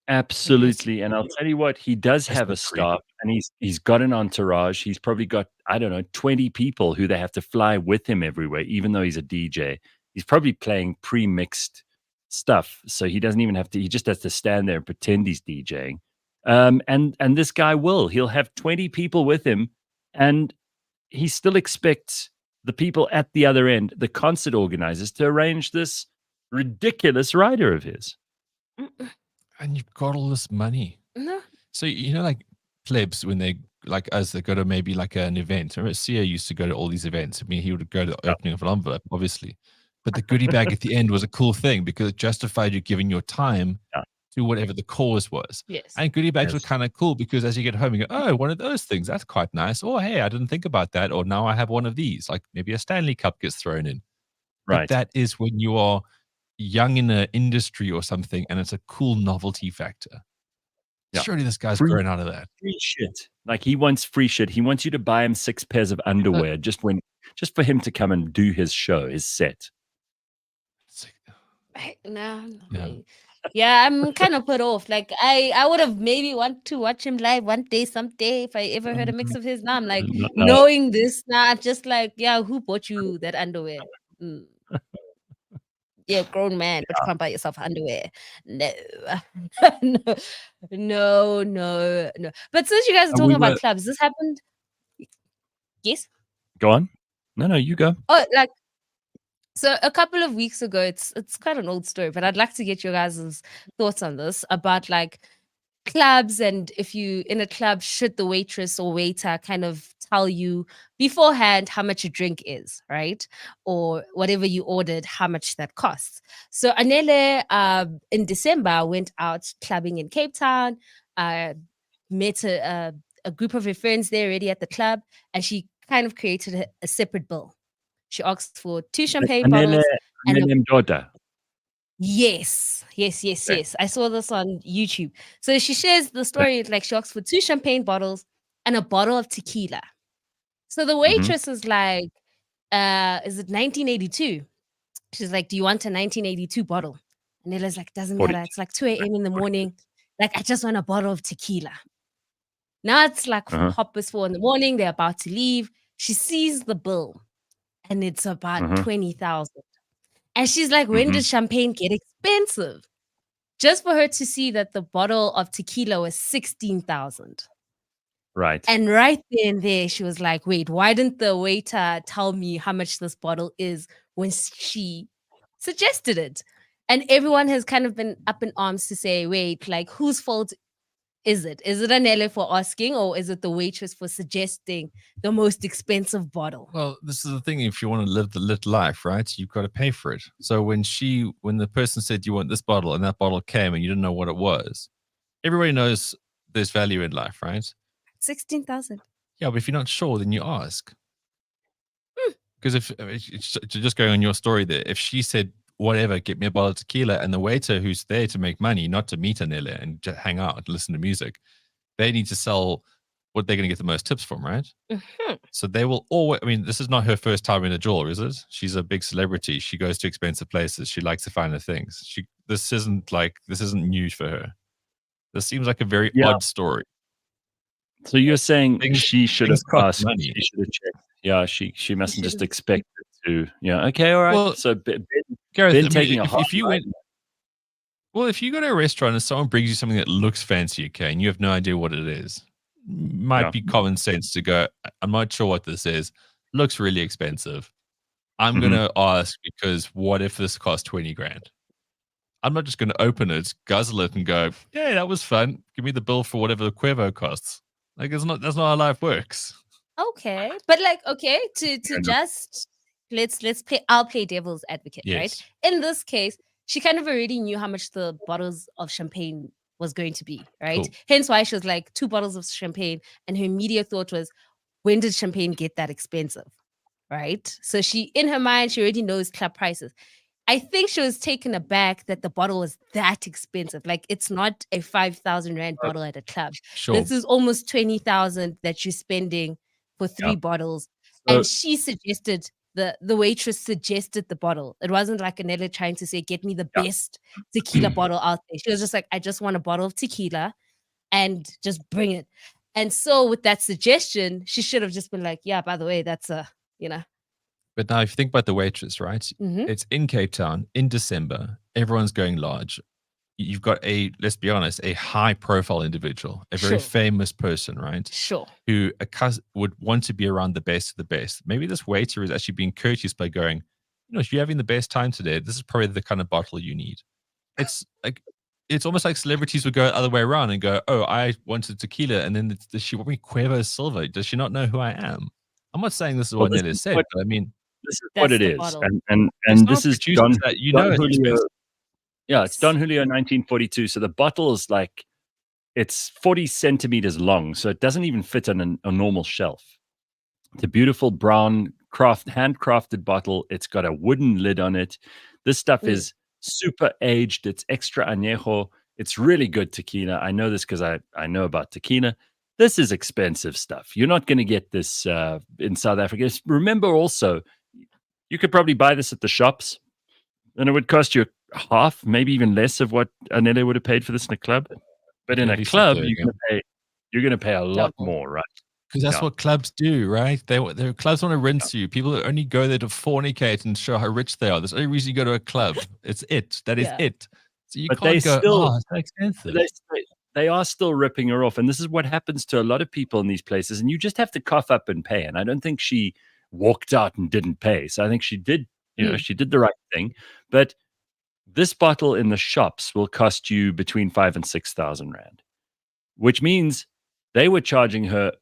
Absolutely. And I'll tell you what, he does have a staff and he's got an entourage. He's probably got, I don't know, 20 people who they have to fly with him everywhere, even though he's a DJ. He's probably playing pre-mixed stuff. So he doesn't even have to, he just has to stand there and pretend he's DJing. And this guy he'll have 20 people with him, and he still expects the people at the other end, the concert organizers, to arrange this ridiculous rider of his. And you've got all this money. No. So, you know, like plebs, when they, like us, they go to maybe like an event. I remember Sia used to go to all these events. I mean, he would go to the opening of an envelope, obviously. But the goodie bag at the end was a cool thing because it justified you giving your time to whatever the cause was. Yes. And goodie bags were kind of cool because as you get home, you go, oh, one of those things. That's quite nice. Oh, hey, I didn't think about that. Or now I have one of these. Like maybe a Stanley Cup gets thrown in. Right. But that is when you are young in an industry or something, and it's a cool novelty factor. Yeah. Surely this guy's grown out of that. Free shit. Like he wants free shit. He wants you to buy him 6 pairs of underwear just for him to come and do his show, his set. No. Yeah, I'm kind of put off. Like I would have maybe want to watch him live one day, someday, if I ever heard a mix of his. Now I'm like, knowing this now, I'm just like, yeah, who bought you that underwear? You're a grown man, but you can't buy yourself underwear. No. no. But since you guys are talking about clubs, this happened. Yes. Go on. No, you go. Oh, like so a couple of weeks ago, it's quite an old story, but I'd like to get your guys' thoughts on this about like clubs, and if you in a club, should the waitress or waiter kind of tell you beforehand how much a drink is, right? Or whatever you ordered, how much that costs. So Anele in December went out clubbing in Cape Town, met a group of her friends there already at the club, and she kind of created a separate bill. She asked for 2 champagne bottles and daughter. Yes. I saw this on YouTube. So she shares the story, like she asked for 2 champagne bottles and a bottle of tequila. So the waitress is like, is it 1982? She's like, do you want a 1982 bottle? And Nella's like, doesn't matter. It's like 2 a.m. in the morning. Like, I just want a bottle of tequila. Now it's like 4 in the morning. They're about to leave. She sees the bill and it's about 20,000. And she's like, when does champagne get expensive? just for her to see that the bottle of tequila was 16,000. Right. And right then and there, she was like, wait, why didn't the waiter tell me how much this bottle is when she suggested it? And everyone has kind of been up in arms to say, wait, like, whose fault is it? Is it Anele for asking, or is it the waitress for suggesting the most expensive bottle? Well, this is the thing. If you want to live the lit life, right, you've got to pay for it. So when the person said you want this bottle and that bottle came and you didn't know what it was, everybody knows there's value in life, right? 16,000. Yeah, but if you're not sure, then you ask. Because if just going on your story there, if she said, whatever, get me a bottle of tequila, and the waiter who's there to make money, not to meet Anele and just hang out and listen to music, they need to sell what they're going to get the most tips from, right? Mm-hmm. So they will always, I mean, this is not her first time in a jeweler, is it? She's a big celebrity. She goes to expensive places. She likes to find the things. This isn't news for her. This seems like a very odd story. So you're saying she should have asked, money. she should have checked. Yeah, she mustn't just expect it to. Yeah, okay, all right. Well, so Ben, Gareth, Ben I mean, taking if you went, well, if you go to a restaurant and someone brings you something that looks fancy, okay, and you have no idea what it is, might be common sense to go, I'm not sure what this is. Looks really expensive. I'm going to ask, because what if this costs 20 grand? I'm not just going to open it, guzzle it, and go, yeah, that was fun. Give me the bill for whatever the Cuervo costs. Like, that's not how life works. Okay. But like, okay, to just let's play, I'll play devil's advocate, right? In this case, she kind of already knew how much the bottles of champagne was going to be, right? Cool. Hence why she was like 2 bottles of champagne, and her immediate thought was, when did champagne get that expensive? Right? So she, in her mind, she already knows club prices. I think she was taken aback that the bottle was that expensive. Like, it's not a 5,000 rand bottle at a club. Sure. This is almost 20,000 that you're spending for 3 bottles. So, and she suggested, the waitress suggested the bottle. It wasn't like Anele trying to say, get me the best tequila bottle out there. She was just like, I just want a bottle of tequila and just bring it. And so with that suggestion, she should have just been like, yeah, by the way, that's But now if you think about the waitress, right? Mhm. It's in Cape Town in December. Everyone's going large. You've got let's be honest, a high profile individual, a very famous person, right? Sure. Who would want to be around the best of the best. Maybe this waiter is actually being courteous by going, if you're having the best time today, this is probably the kind of bottle you need. It's like, it's almost like celebrities would go the other way around and go, oh, I wanted tequila, and then does she want me Cuervo Silva? Does she not know who I am? I'm not saying this is what Ned said, but I mean, this is what it is. bottle. And this is Don, that Don it's Julio. expensive. Yeah, it's Don Julio 1942. So the bottle is like, it's 40 centimeters long. So it doesn't even fit on a normal shelf. It's a beautiful brown handcrafted bottle. It's got a wooden lid on it. This stuff is super aged. It's extra añejo. It's really good tequila. I know this because I know about tequila. This is expensive stuff. You're not going to get this in South Africa. Remember also, you could probably buy this at the shops, and it would cost you half, maybe even less of what Anele would have paid for this in a club. But in a club, you're going to pay a lot more, right? Because that's what clubs do, right? Their clubs want to rinse you. People only go there to fornicate and show how rich they are. That's the only reason you go to a club. It's it. That is it. So you can't go, it's so expensive. They are still ripping her off. And this is what happens to a lot of people in these places. And you just have to cough up and pay. And I don't think she walked out and didn't pay. So I think she did, she did the right thing. But this bottle in the shops will cost you between 5,000 and 6,000 rand, which means they were charging her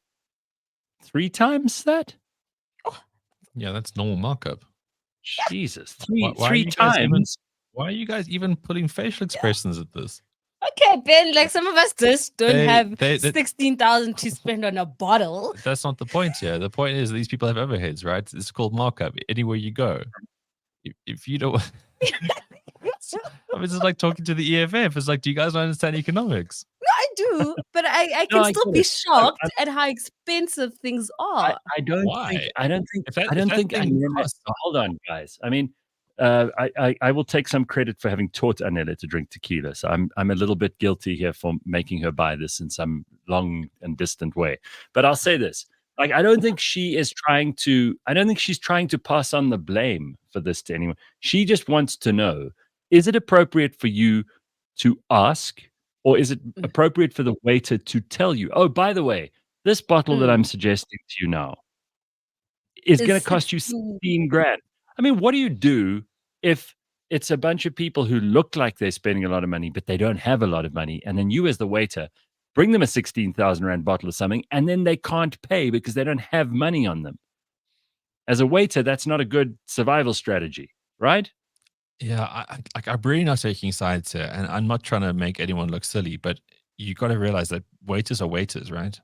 3 times that. Yeah, that's normal markup. Jesus, why 3 times. Why are you guys even putting facial expressions at this? Okay, Ben, like some of us just don't have 16,000 to spend on a bottle. That's not the point here. The point is these people have overheads, right? It's called markup. Anywhere you go, if you don't, I mean, it's like talking to the EFF. It's like, do you guys not understand economics? No, I do, but I can still be shocked at how expensive things are. I don't think. Hold on, guys. I mean, I will take some credit for having taught Anele to drink tequila. So I'm a little bit guilty here for making her buy this in some long and distant way. But I'll say this: like, I don't think she's trying to pass on the blame for this to anyone. She just wants to know: is it appropriate for you to ask, or is it appropriate for the waiter to tell you, oh, by the way, this bottle that I'm suggesting to you now is going to cost you 16 grand? I mean, what do you do if it's a bunch of people who look like they're spending a lot of money, but they don't have a lot of money, and then you as the waiter bring them a 16,000 rand bottle of something, and then they can't pay because they don't have money on them? As a waiter, that's not a good survival strategy, right? Yeah, I'm really not taking sides here, and I'm not trying to make anyone look silly, but you got to realize that waiters are waiters, right?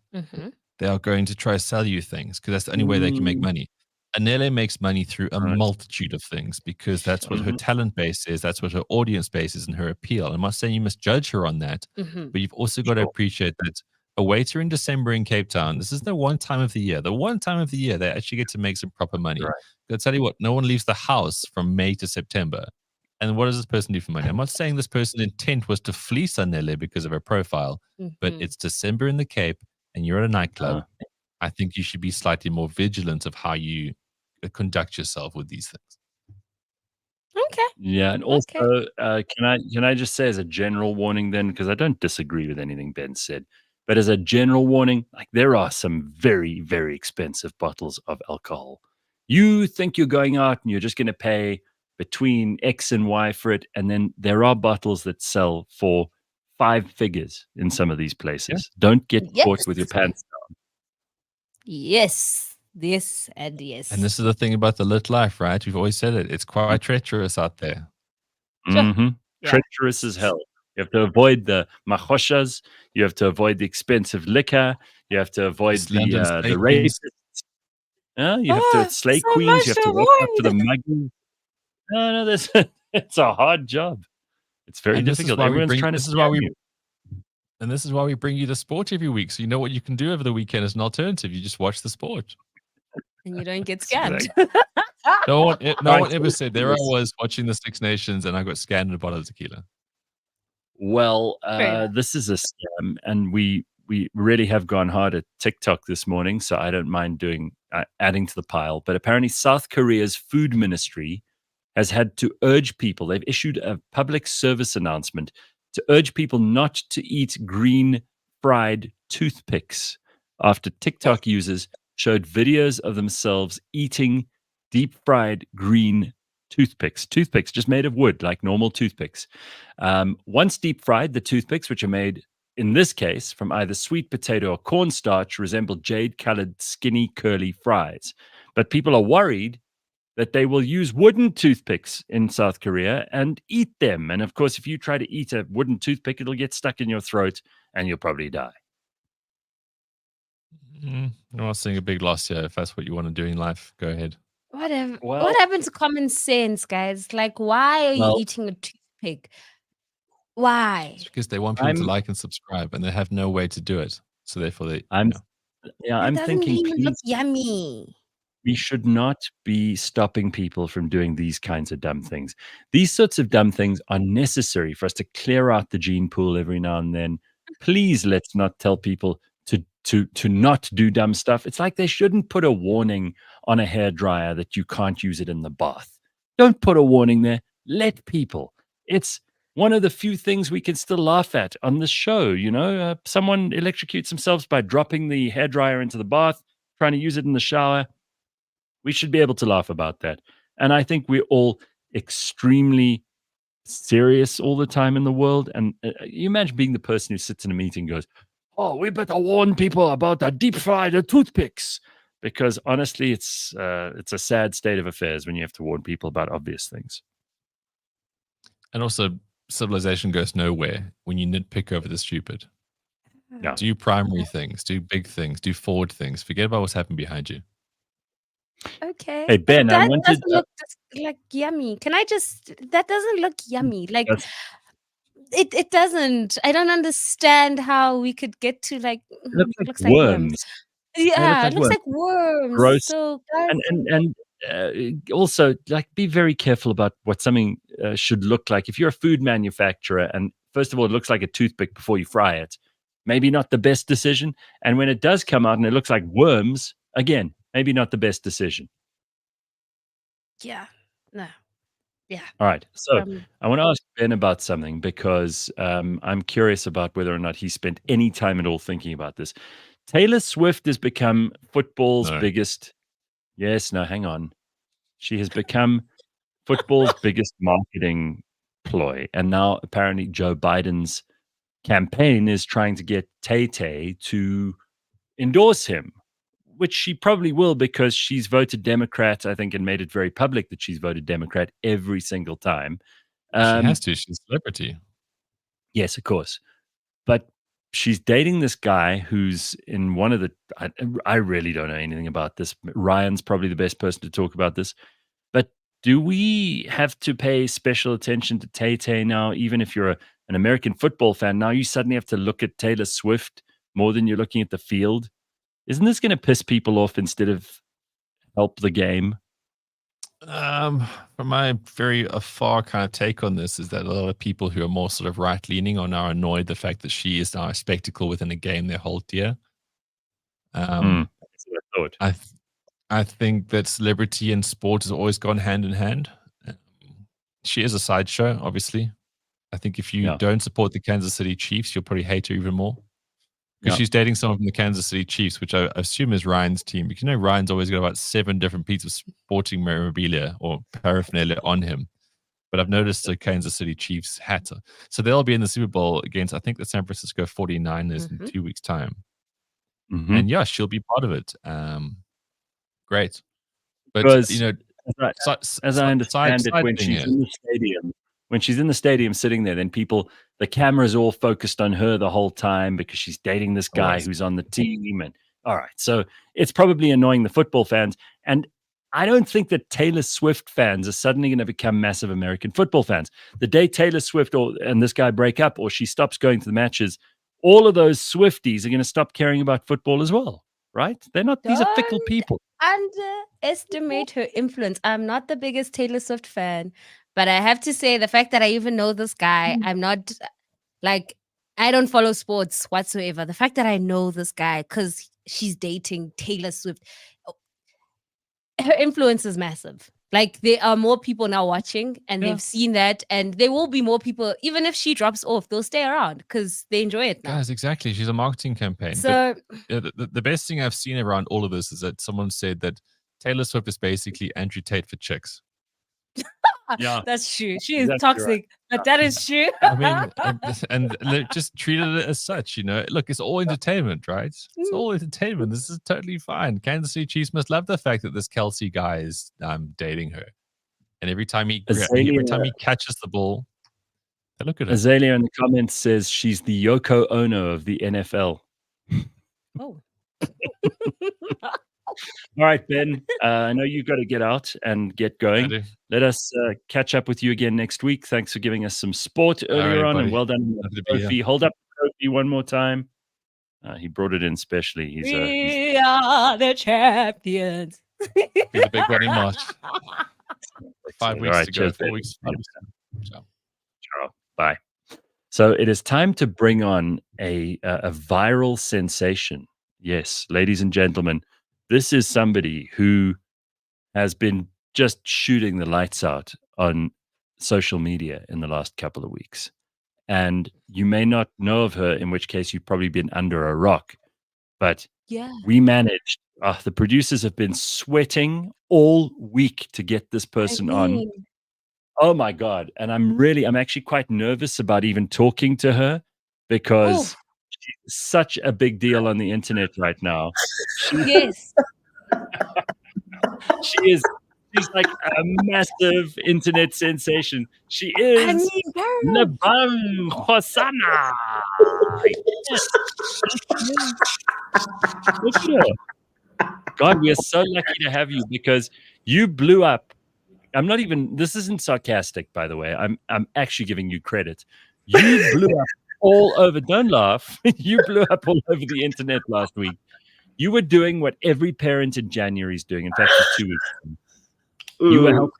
They are going to try to sell you things because that's the only way they can make money. Anele makes money through a multitude of things because that's what her talent base is, that's what her audience base is, and her appeal. I'm not saying you must judge her on that, but you've also got to appreciate that a waiter in December in Cape Town, this is the one time of the year they actually get to make some proper money. I'll tell you what, no one leaves the house from May to September. And what does this person do for money? I'm not saying this person's intent was to fleece Anele because of her profile, but it's December in the Cape and you're at a nightclub. I think you should be slightly more vigilant of how you conduct yourself with these things. Okay. Yeah, and also, can I just say as a general warning then, because I don't disagree with anything Ben said, but as a general warning, like there are some very, very expensive bottles of alcohol. You think you're going out and you're just going to pay between X and Y for it, and then there are bottles that sell for 5 figures in some of these places. Don't get caught with your pants down. Yes, this and yes. And this is the thing about the lit life, right? We've always said it. It's quite treacherous out there. Treacherous as hell. You have to avoid the machoshas. You have to avoid the expensive liquor. You have to avoid the rapists. You have to slay queens. You have to walk up to the muggies. No, it's a hard job. It's very difficult. Everyone's trying to. This is why we bring you the sport every week, so you know what you can do over the weekend as an alternative. You just watch the sport, and you don't get scammed. No one ever said. There I was watching the Six Nations, and I got scammed in a bottle of tequila. Well, this is a scam, and we really have gone hard at TikTok this morning, so I don't mind adding to the pile. But apparently, South Korea's food ministry has had to urge people. They've issued a public service announcement to urge people not to eat green fried toothpicks after TikTok users showed videos of themselves eating deep fried green toothpicks just made of wood, like normal toothpicks. Once deep fried, the toothpicks, which are made in this case from either sweet potato or cornstarch, resemble jade colored skinny curly fries. But people are worried that they will use wooden toothpicks in South Korea and eat them. And of course, if you try to eat a wooden toothpick, it'll get stuck in your throat and you'll probably die. I'm not seeing a big loss here. If that's what you want to do in life, go ahead. Whatever. What happened to common sense, guys? Like, why are you eating a toothpick? Why? It's because they want people to like and subscribe, and they have no way to do it. So therefore, I'm thinking, even look yummy. We should not be stopping people from doing these kinds of dumb things. These sorts of dumb things are necessary for us to clear out the gene pool every now and then. Please, let's not tell people to not do dumb stuff. It's like they shouldn't put a warning on a hairdryer that you can't use it in the bath. Don't put a warning there. Let people. It's one of the few things we can still laugh at on the show. Someone electrocutes themselves by dropping the hairdryer into the bath, trying to use it in the shower. We should be able to laugh about that. And I think we're all extremely serious all the time in the world. And you imagine being the person who sits in a meeting and goes, oh, we better warn people about the deep fried toothpicks. Because honestly, it's a sad state of affairs when you have to warn people about obvious things. And also, civilization goes nowhere when you nitpick over the stupid. Yeah. Do primary things, do big things, do forward things. Forget about what's happened behind you. Okay. Hey, Ben, that I wanted doesn't look like yummy. That doesn't look yummy. Like it doesn't. I don't understand how we could get to like it looks like worms. Yeah, it looks like worms. Gross. So and also, like, be very careful about what something should look like. If you're a food manufacturer, and first of all, it looks like a toothpick before you fry it, maybe not the best decision. And when it does come out and it looks like worms, again, maybe not the best decision. Yeah. No. Yeah. All right. So Um, I want to ask Ben about something because I'm curious about whether or not he spent any time at all thinking about this. Taylor Swift has become football's No. biggest. Yes, no, hang on. She has become football's biggest marketing ploy. And now apparently Joe Biden's campaign is trying to get Tay-Tay to endorse him, which she probably will because she's voted Democrat, I think, and made it very public that she's voted Democrat every single time. She has to. She's a celebrity. Yes, of course. But she's dating this guy who's in one of the. I really don't know anything about this. Ryan's probably the best person to talk about this. But do we have to pay special attention to Tay-Tay now, even if you're an American football fan? Now you suddenly have to look at Taylor Swift more than you're looking at the field. Isn't this going to piss people off instead of help the game? From my very afar kind of take on this is that a lot of people who are more sort of right leaning are now annoyed the fact that she is now a spectacle within a game they hold dear. That's what I thought. I think that celebrity and sport has always gone hand in hand. She is a sideshow, obviously. I think if you don't support the Kansas City Chiefs, you'll probably hate her even more. Because she's dating someone from the Kansas City Chiefs, which I assume is Ryan's team. Because Ryan's always got about 7 different pieces of sporting memorabilia or paraphernalia on him. But I've noticed the Kansas City Chiefs hat. So they'll be in the Super Bowl against, I think, the San Francisco 49ers in 2 weeks' time. Mm-hmm. And yeah, she'll be part of it. Great. But, because, as I understand it, when she's in the stadium sitting there, then the camera's all focused on her the whole time because she's dating this guy who's on the team. And all right, so it's probably annoying the football fans. And I don't think that Taylor Swift fans are suddenly going to become massive American football fans. The day Taylor Swift and this guy break up or she stops going to the matches, all of those Swifties are going to stop caring about football as well, right? They're not, these are fickle people. Underestimate her influence. I'm not the biggest Taylor Swift fan, but I have to say the fact that I even know this guy, I'm not like, I don't follow sports whatsoever. The fact that I know this guy because she's dating Taylor Swift, her influence is massive. Like there are more people now watching and they've seen that, and there will be more people, even if she drops off, they'll stay around because they enjoy it now. Guys, exactly. She's a marketing campaign. So the best thing I've seen around all of this is that someone said that Taylor Swift is basically Andrew Tate for chicks. Yeah, that's true. She is toxic, but that is true. I mean, and just treated it as such, Look, it's all entertainment, right? It's all entertainment. This is totally fine. Kansas City Chiefs must love the fact that this Kelsey guy is dating her, and every time he catches the ball, they look at her. Azalea in the comments says she's the Yoko Ono of the NFL. Oh. All right, Ben, I know you've got to get out and get going. Let us catch up with you again next week. Thanks for giving us some sport earlier on, and well done on the trophy. Hold up the trophy one more time. He brought it in specially. We are the champions. He's a big running march. 5 weeks to go, 4 weeks. Ciao. Bye. So it is time to bring on a viral sensation. Yes, ladies and gentlemen, this is somebody who has been just shooting the lights out on social media in the last couple of weeks. And you may not know of her, in which case you've probably been under a rock. But we managed, the producers have been sweating all week to get this person on. Oh my God. And I'm actually quite nervous about even talking to her because she's such a big deal on the internet right now. Yes. She's like a massive internet sensation. She is Lebang Hosanna. Look at her. God, we are so lucky to have you because you blew up. This isn't sarcastic, by the way. I'm actually giving you credit. You blew up all over, don't laugh. You blew up all over the internet last week. You were doing what every parent in January is doing. In fact, it's 2 weeks ago. You were helping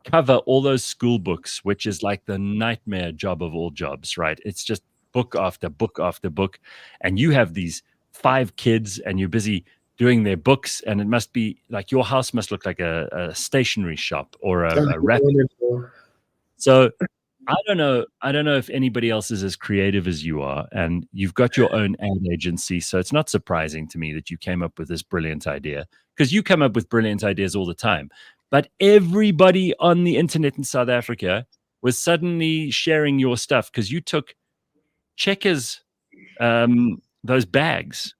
cover all those school books, which is like the nightmare job of all jobs, right? It's just book after book after book. And you have these 5 kids and you're busy doing their books. And it must be like your house must look like a stationery shop or a wrap. So I don't know if anybody else is as creative as you are, and you've got your own ad agency. So it's not surprising to me that you came up with this brilliant idea, because you come up with brilliant ideas all the time. But everybody on the internet in South Africa was suddenly sharing your stuff because you took Checkers, those bags,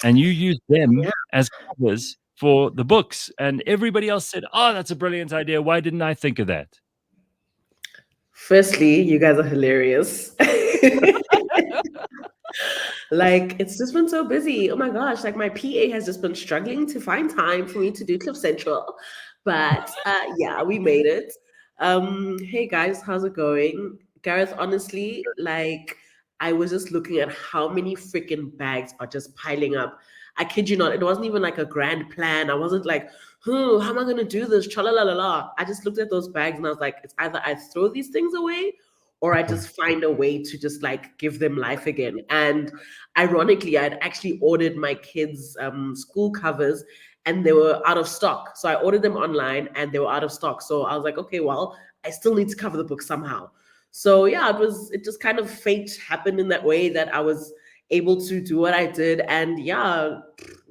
and you used them as covers for the books. And everybody else said, "Oh, that's a brilliant idea. Why didn't I think of that?" Firstly, you guys are hilarious. Like, it's just been so busy. Oh my gosh, like my PA has just been struggling to find time for me to do Cliff Central. But yeah, we made it. Hey guys, how's it going? Gareth, honestly, like I was just looking at how many freaking bags are just piling up. I kid you not, it wasn't even like a grand plan. I wasn't like, how am I gonna do this? Cha-la-la-la-la. I just looked at those bags and I was like, it's either I throw these things away or I just find a way to just like give them life again. And ironically, I'd actually ordered my kids' school covers and they were out of stock. So I ordered them online and they were out of stock. So I was like, okay, well, I still need to cover the book somehow. So yeah, it just kind of fate happened in that way that I was able to do what I did. And yeah,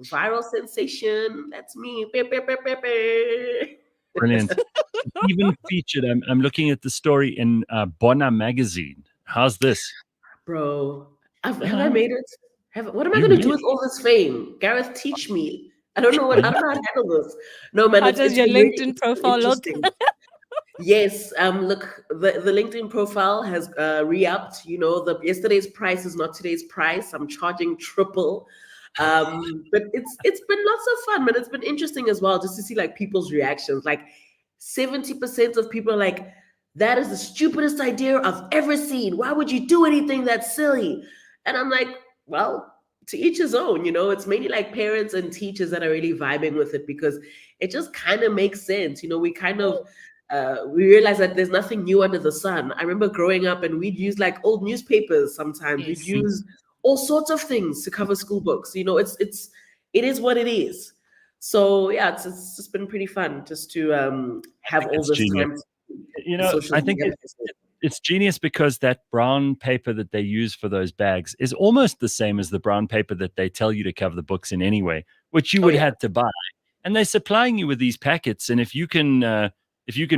viral sensation, that's me. Brilliant. Even featured, I'm looking at the story in Bona magazine. How's this? Bro, have I made it? What am I going to do with all this fame? Gareth, teach me. I don't know how to handle this. No, man. How does your LinkedIn profile look? Yes, look, the LinkedIn profile has re-upped. You know, yesterday's price is not today's price. I'm charging triple. But it's been lots of fun, but it's been interesting as well just to see like people's reactions. Like 70% of people are like, that is the stupidest idea I've ever seen. Why would you do anything that's silly? And I'm like, well, to each his own, you know. It's mainly like parents and teachers that are really vibing with it because it just kind of makes sense. You know, we kind of we realize that there's nothing new under the sun. I remember growing up and we'd use like old newspapers sometimes. Yes. We'd use all sorts of things to cover school books. You know, it is what it is. So yeah, it's just been pretty fun just to have all this genius. time. You know, I think it's genius because that brown paper that they use for those bags is almost the same as the brown paper that they tell you to cover the books in anyway, which you would have had to buy. And they're supplying you with these packets. And if you can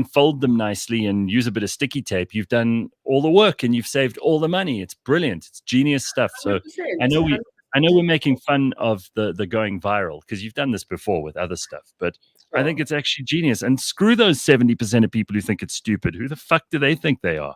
fold them nicely and use a bit of sticky tape, you've done all the work and you've saved all the money. It's brilliant. It's genius stuff. So 100%. I know we're making fun of the going viral because you've done this before with other stuff, but I think it's actually genius. And screw those 70% of people who think it's stupid. Who the fuck do they think they are?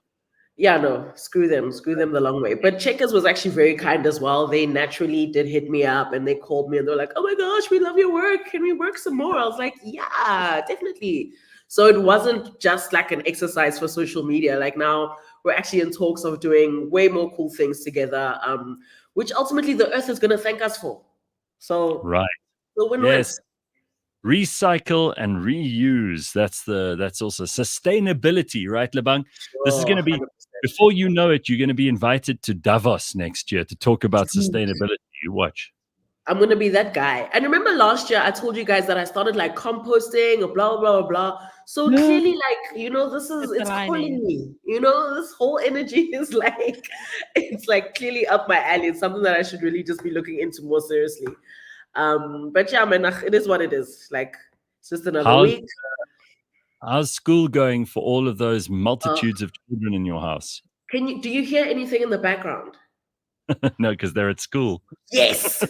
Yeah, no, screw them the long way. But Checkers was actually very kind as well. They naturally did hit me up and they called me and they're like, oh my gosh, we love your work. Can we work some more? I was like, yeah, definitely. So it wasn't just like an exercise for social media. Like now we're actually in talks of doing way more cool things together, which ultimately the earth is going to thank us for. So right. So win-win. Yes. Recycle and reuse. That's also sustainability, right, Lebang? This is going to be, 100%. Before you know it, you're going to be invited to Davos next year to talk about sustainability. You watch. I'm going to be that guy. And remember last year, I told you guys that I started like composting or blah, blah, blah, blah. So clearly, like, you know, it's calling me, you know, this whole energy is like, it's like clearly up my alley. It's something that I should really just be looking into more seriously. But yeah, man, it is what it is. Like, it's just another week. How's school going for all of those multitudes of children in your house? Do you hear anything in the background? No, because they're at school. Yes.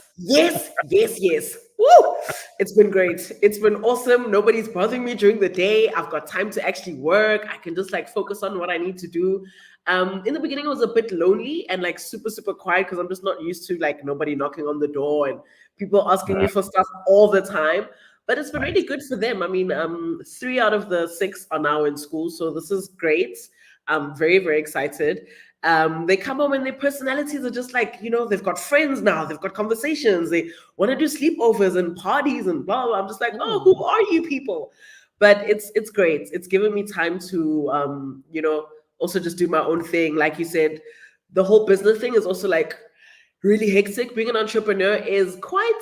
Woo! It's been great. It's been awesome. Nobody's bothering me during the day. I've got time to actually work. I can just like focus on what I need to do. In the beginning, it was a bit lonely and like super, super quiet because I'm just not used to like nobody knocking on the door and people asking me for stuff all the time. But it's been really good for them. I mean, 3 out of the 6 are now in school. So this is great. I'm very, very excited. They come home and their personalities are just like, you know, they've got friends now, they've got conversations, they want to do sleepovers and parties and blah, blah. I'm just like, oh, who are you people? But it's great. It's given me time to, you know, also just do my own thing. Like you said, the whole business thing is also like really hectic. Being an entrepreneur is quite,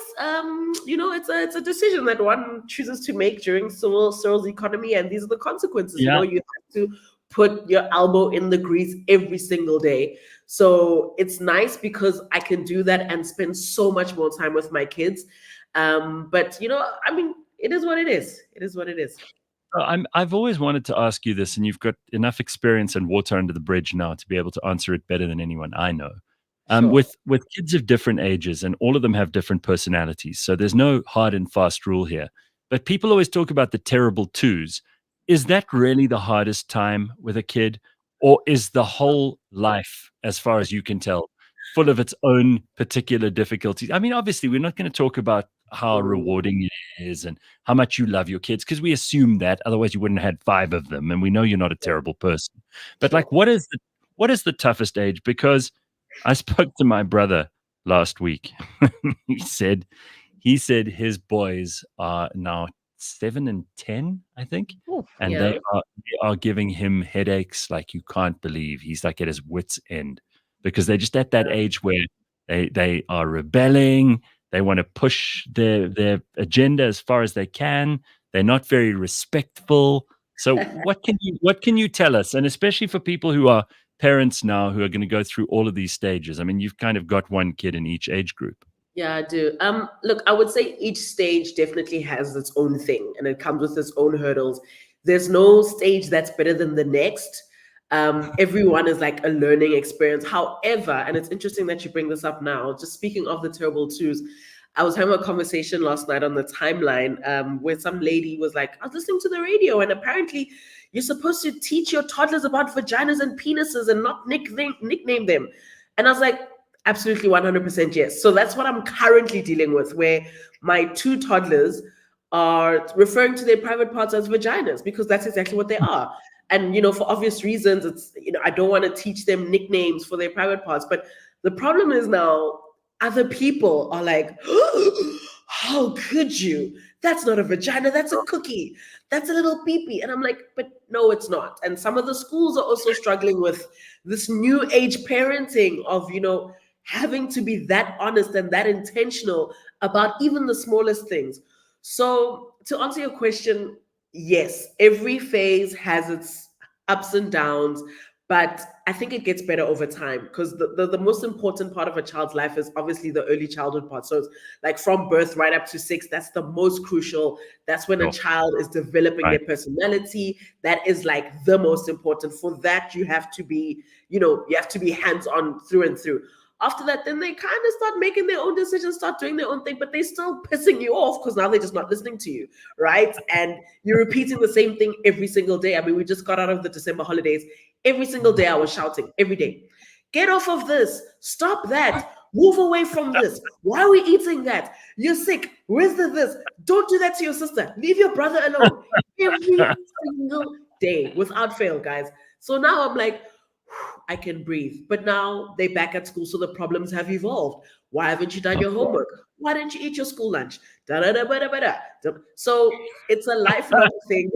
you know, it's a decision that one chooses to make during Cyril's economy. And these are the consequences. You know, you have to put your elbow in the grease every single day. So it's nice because I can do that and spend so much more time with my kids. But I mean, it is what it is. It is what it is. I've always wanted to ask you this, and you've got enough experience and water under the bridge now to be able to answer it better than anyone I know. Sure. With kids of different ages, and all of them have different personalities, so there's no hard and fast rule here. But people always talk about the terrible twos. Is that really the hardest time with a kid, or is the whole life, as far as you can tell, full of its own particular difficulties? I mean, obviously, we're not going to talk about how rewarding it is and how much you love your kids, because we assume that, otherwise you wouldn't have had 5 of them, and we know you're not a terrible person. But like, what is the toughest age? Because I spoke to my brother last week. he said his boys are now 7 and 10, I think. Ooh, and they are giving him headaches like you can't believe. He's like at his wit's end, because they're just at that age where they are rebelling. They want to push their agenda as far as they can. They're not very respectful. So what can you tell us? And especially for people who are parents now, who are going to go through all of these stages. I mean, you've kind of got one kid in each age group. Yeah, I do. Look, I would say each stage definitely has its own thing, and it comes with its own hurdles. There's no stage that's better than the next. Everyone is like a learning experience. However, and it's interesting that you bring this up now, just speaking of the terrible twos, I was having a conversation last night on the timeline where some lady was like, I was listening to the radio, and apparently you're supposed to teach your toddlers about vaginas and penises and not nickname them. And I was like, absolutely 100% yes. So that's what I'm currently dealing with, where my 2 toddlers are referring to their private parts as vaginas, because that's exactly what they are. And, for obvious reasons, it's, I don't want to teach them nicknames for their private parts. But the problem is now other people are like, oh, how could you? That's not a vagina. That's a cookie. That's a little peepee. And I'm like, but no, it's not. And some of the schools are also struggling with this new age parenting of, having to be that honest and that intentional about even the smallest things. So to answer your question, yes, every phase has its ups and downs, but I think it gets better over time, because the most important part of a child's life is obviously the early childhood part. So it's like from birth right up to 6, that's the most crucial. That's when a child is developing their personality. That is like the most important. For that, you have to be, you have to be hands-on through and through. After that, then they kind of start making their own decisions, start doing their own thing, but they're still pissing you off because now they're just not listening to you, right? And you're repeating the same thing every single day. I mean, we just got out of the December holidays. Every single day I was shouting, every day. Get off of this. Stop that. Move away from this. Why are we eating that? You're sick. Where's this? Don't do that to your sister. Leave your brother alone. Every single day, without fail, guys. So now I'm like, I can breathe. But now they're back at school, so the problems have evolved. Why haven't you done your homework? Why didn't you eat your school lunch? So it's a lifelong thing.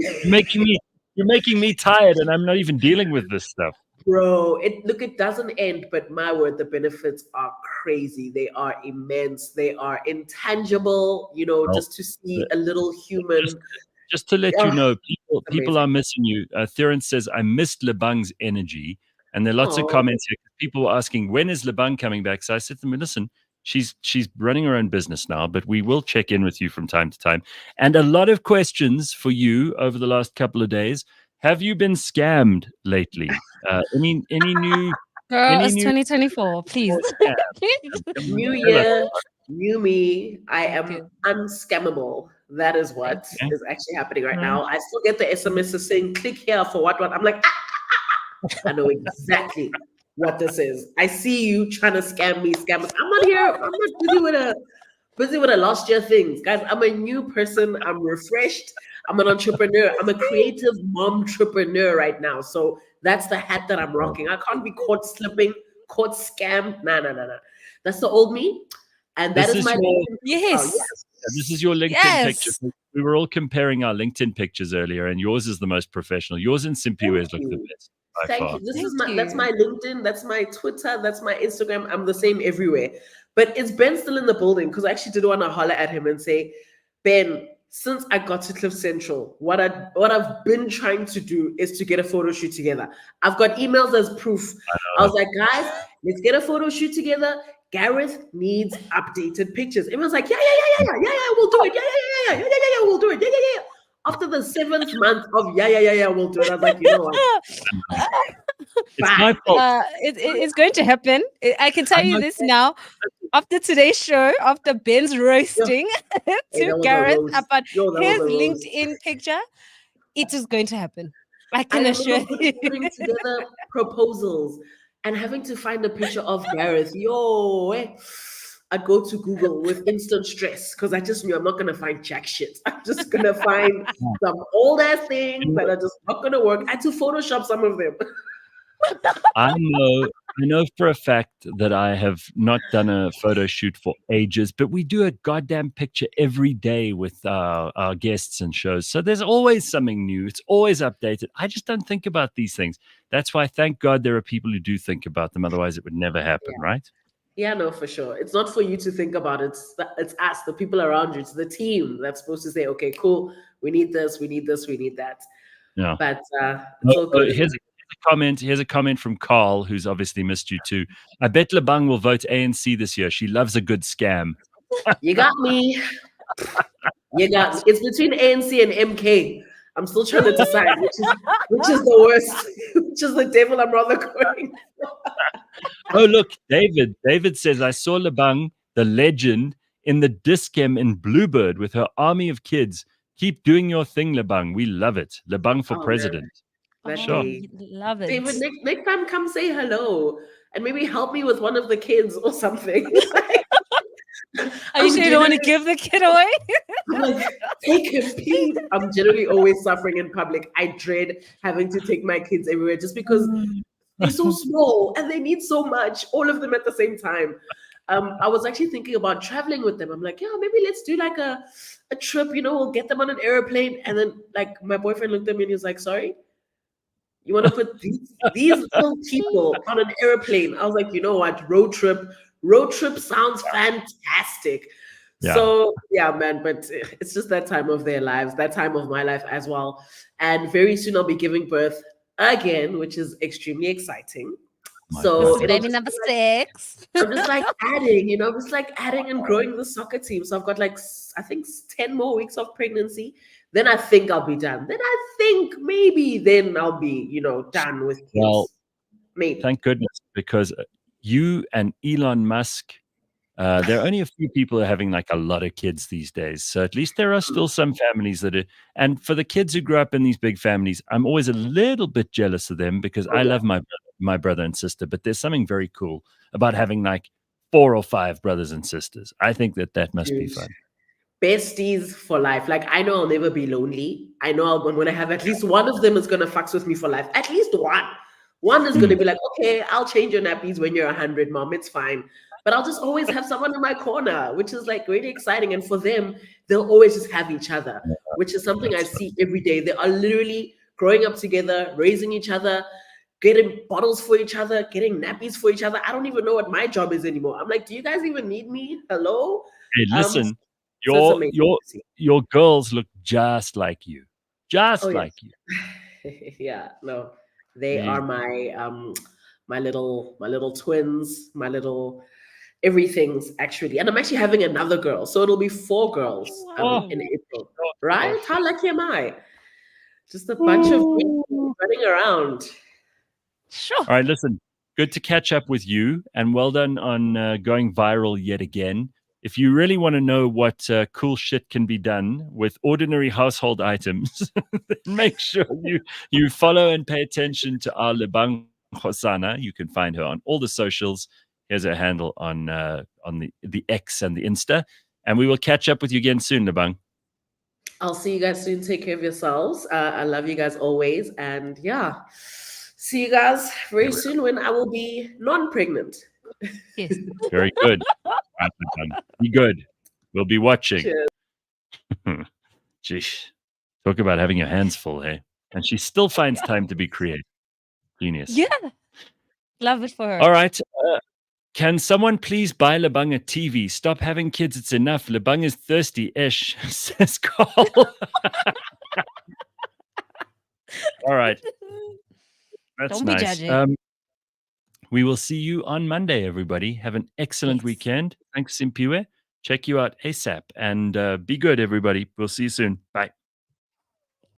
You're making me tired, and I'm not even dealing with this stuff. Bro, it doesn't end, but my word, the benefits are crazy. They are immense. They are intangible, just to see a little human. Just to let you know, people are missing you. Theron says, I missed Lebang's energy. And there are lots of comments here. People were asking, when is Lebang coming back? So I said to them, listen, she's running her own business now, but we will check in with you from time to time. And a lot of questions for you over the last couple of days. Have you been scammed lately? Any new... Girl, it's 2024, please. New year, new me. I am unscammable. That is what is actually happening right now. I still get the SMSs saying, click here for what. I'm like, I know exactly what this is. I see you trying to scam me. I'm not here. I'm not busy with a last year things. Guys, I'm a new person. I'm refreshed. I'm an entrepreneur. I'm a creative mom-entrepreneur right now. So that's the hat that I'm rocking. I can't be caught slipping, caught scammed. Nah. That's the old me. And that is my... Yes. This is your LinkedIn picture. We were all comparing our LinkedIn pictures earlier, and yours is the most professional. Yours and Simpiwe's look the best. Thank you. That's my LinkedIn, that's my Twitter, that's my Instagram. I'm the same everywhere. But is Ben still in the building? Because I actually did want to holler at him and say, Ben, since I got to Cliff Central, what I've been trying to do is to get a photo shoot together. I've got emails as proof. I was like, guys, let's get a photo shoot together. Gareth needs updated pictures. Everyone's like, yeah, we'll do it. Yeah, we'll do it. Yeah. After the 7th month of yeah, we'll do it. I was like, you know what? It's my fault. It's going to happen. I can tell you this now. After today's show, after Ben's roasting to Gareth about his LinkedIn picture, it is going to happen. I can assure you. Putting together proposals and having to find a picture of Gareth. I'd go to Google with instant stress because I just knew I'm not going to find jack shit. I'm just going to find some old ass things that are just not going to work. I had to Photoshop some of them. I know for a fact that I have not done a photo shoot for ages, but we do a goddamn picture every day with our guests and shows. So there's always something new. It's always updated. I just don't think about these things. That's why, thank God, there are people who do think about them. Otherwise, it would never happen, right? Yeah, no, for sure. It's not for you to think about it. It's us, the people around you. It's the team that's supposed to say, okay, cool. We need this. We need this. We need that. Yeah. But it's all good. Here's a comment from Carl, who's obviously missed you too. I bet Lebang will vote ANC this year. She loves a good scam. You got me. You got me. It's between ANC and MK. I'm still trying to decide which is the worst, which is the devil I'm rather going for. Oh, look, David. David says, I saw Lebang, the legend, in the Discam in Bluebird with her army of kids. Keep doing your thing, Lebang. We love it. Lebang for president. Sure. Love it. David, next time come say hello and maybe help me with one of the kids or something. Are you sure you don't want to give the kid away? I'm like, take him, please. I'm generally always suffering in public. I dread having to take my kids everywhere just because they're so small and they need so much, all of them at the same time. I was actually thinking about traveling with them. I'm like, yeah, maybe let's do like a trip, we'll get them on an airplane. And then like my boyfriend looked at me and he was like, sorry? You want to put these little people on an airplane? I was like, you know what? Road trip sounds fantastic. Yeah. So yeah, man, but it's just that time of their lives, that time of my life as well. And very soon I'll be giving birth again, which is extremely exciting. So baby number 6. I'm just like adding, adding and growing the soccer team. So I've got like, I think 10 more weeks of pregnancy. Then I think I'll be done. Then I think maybe then I'll be, done with kids. Well, maybe. Thank goodness, because you and Elon Musk, there are only a few people who are having like a lot of kids these days. So at least there are still some families that are, and for the kids who grew up in these big families, I'm always a little bit jealous of them because I love my brother and sister, but there's something very cool about having like 4 or 5 brothers and sisters. I think that must be fun. Besties for life. Like, I know I'll never be lonely. I know when I have at least one of them is going to fucks with me for life. At least one. One is going to be like, okay, I'll change your nappies when you're 100, mom. It's fine. But I'll just always have someone in my corner, which is like really exciting. And for them, they'll always just have each other, which is something I see every day. They are literally growing up together, raising each other, getting bottles for each other, getting nappies for each other. I don't even know what my job is anymore. I'm like, do you guys even need me? Hello? Hey, listen. Your girls look just like you. Like you. Yeah, no. They are my my little twins, my little everything's actually. And I'm actually having another girl. So it'll be 4 girls in April. Right? How lucky am I? Just a bunch of people running around. Sure. All right, listen. Good to catch up with you, and well done on going viral yet again. If you really want to know what cool shit can be done with ordinary household items, make sure you follow and pay attention to our Lebang Hosana. You can find her on all the socials. Here's her handle on the X and the Insta. And we will catch up with you again soon, Lebang. I'll see you guys soon. Take care of yourselves. I love you guys always. And yeah, see you guys very soon when I will be non-pregnant. Yes. Very good. Be good. We'll be watching. Jeez. Talk about having your hands full, hey? And she still finds time to be creative. Genius. Yeah. Love it for her. All right. Can someone please buy Lebang a TV? Stop having kids. It's enough. Lebang is thirsty-ish, says Carl. All right. That's Don't be nice. judging. We will see you on Monday, everybody. Have an excellent Yes. weekend. Thanks, Simpiwe. Check you out ASAP. And be good, everybody. We'll see you soon. Bye.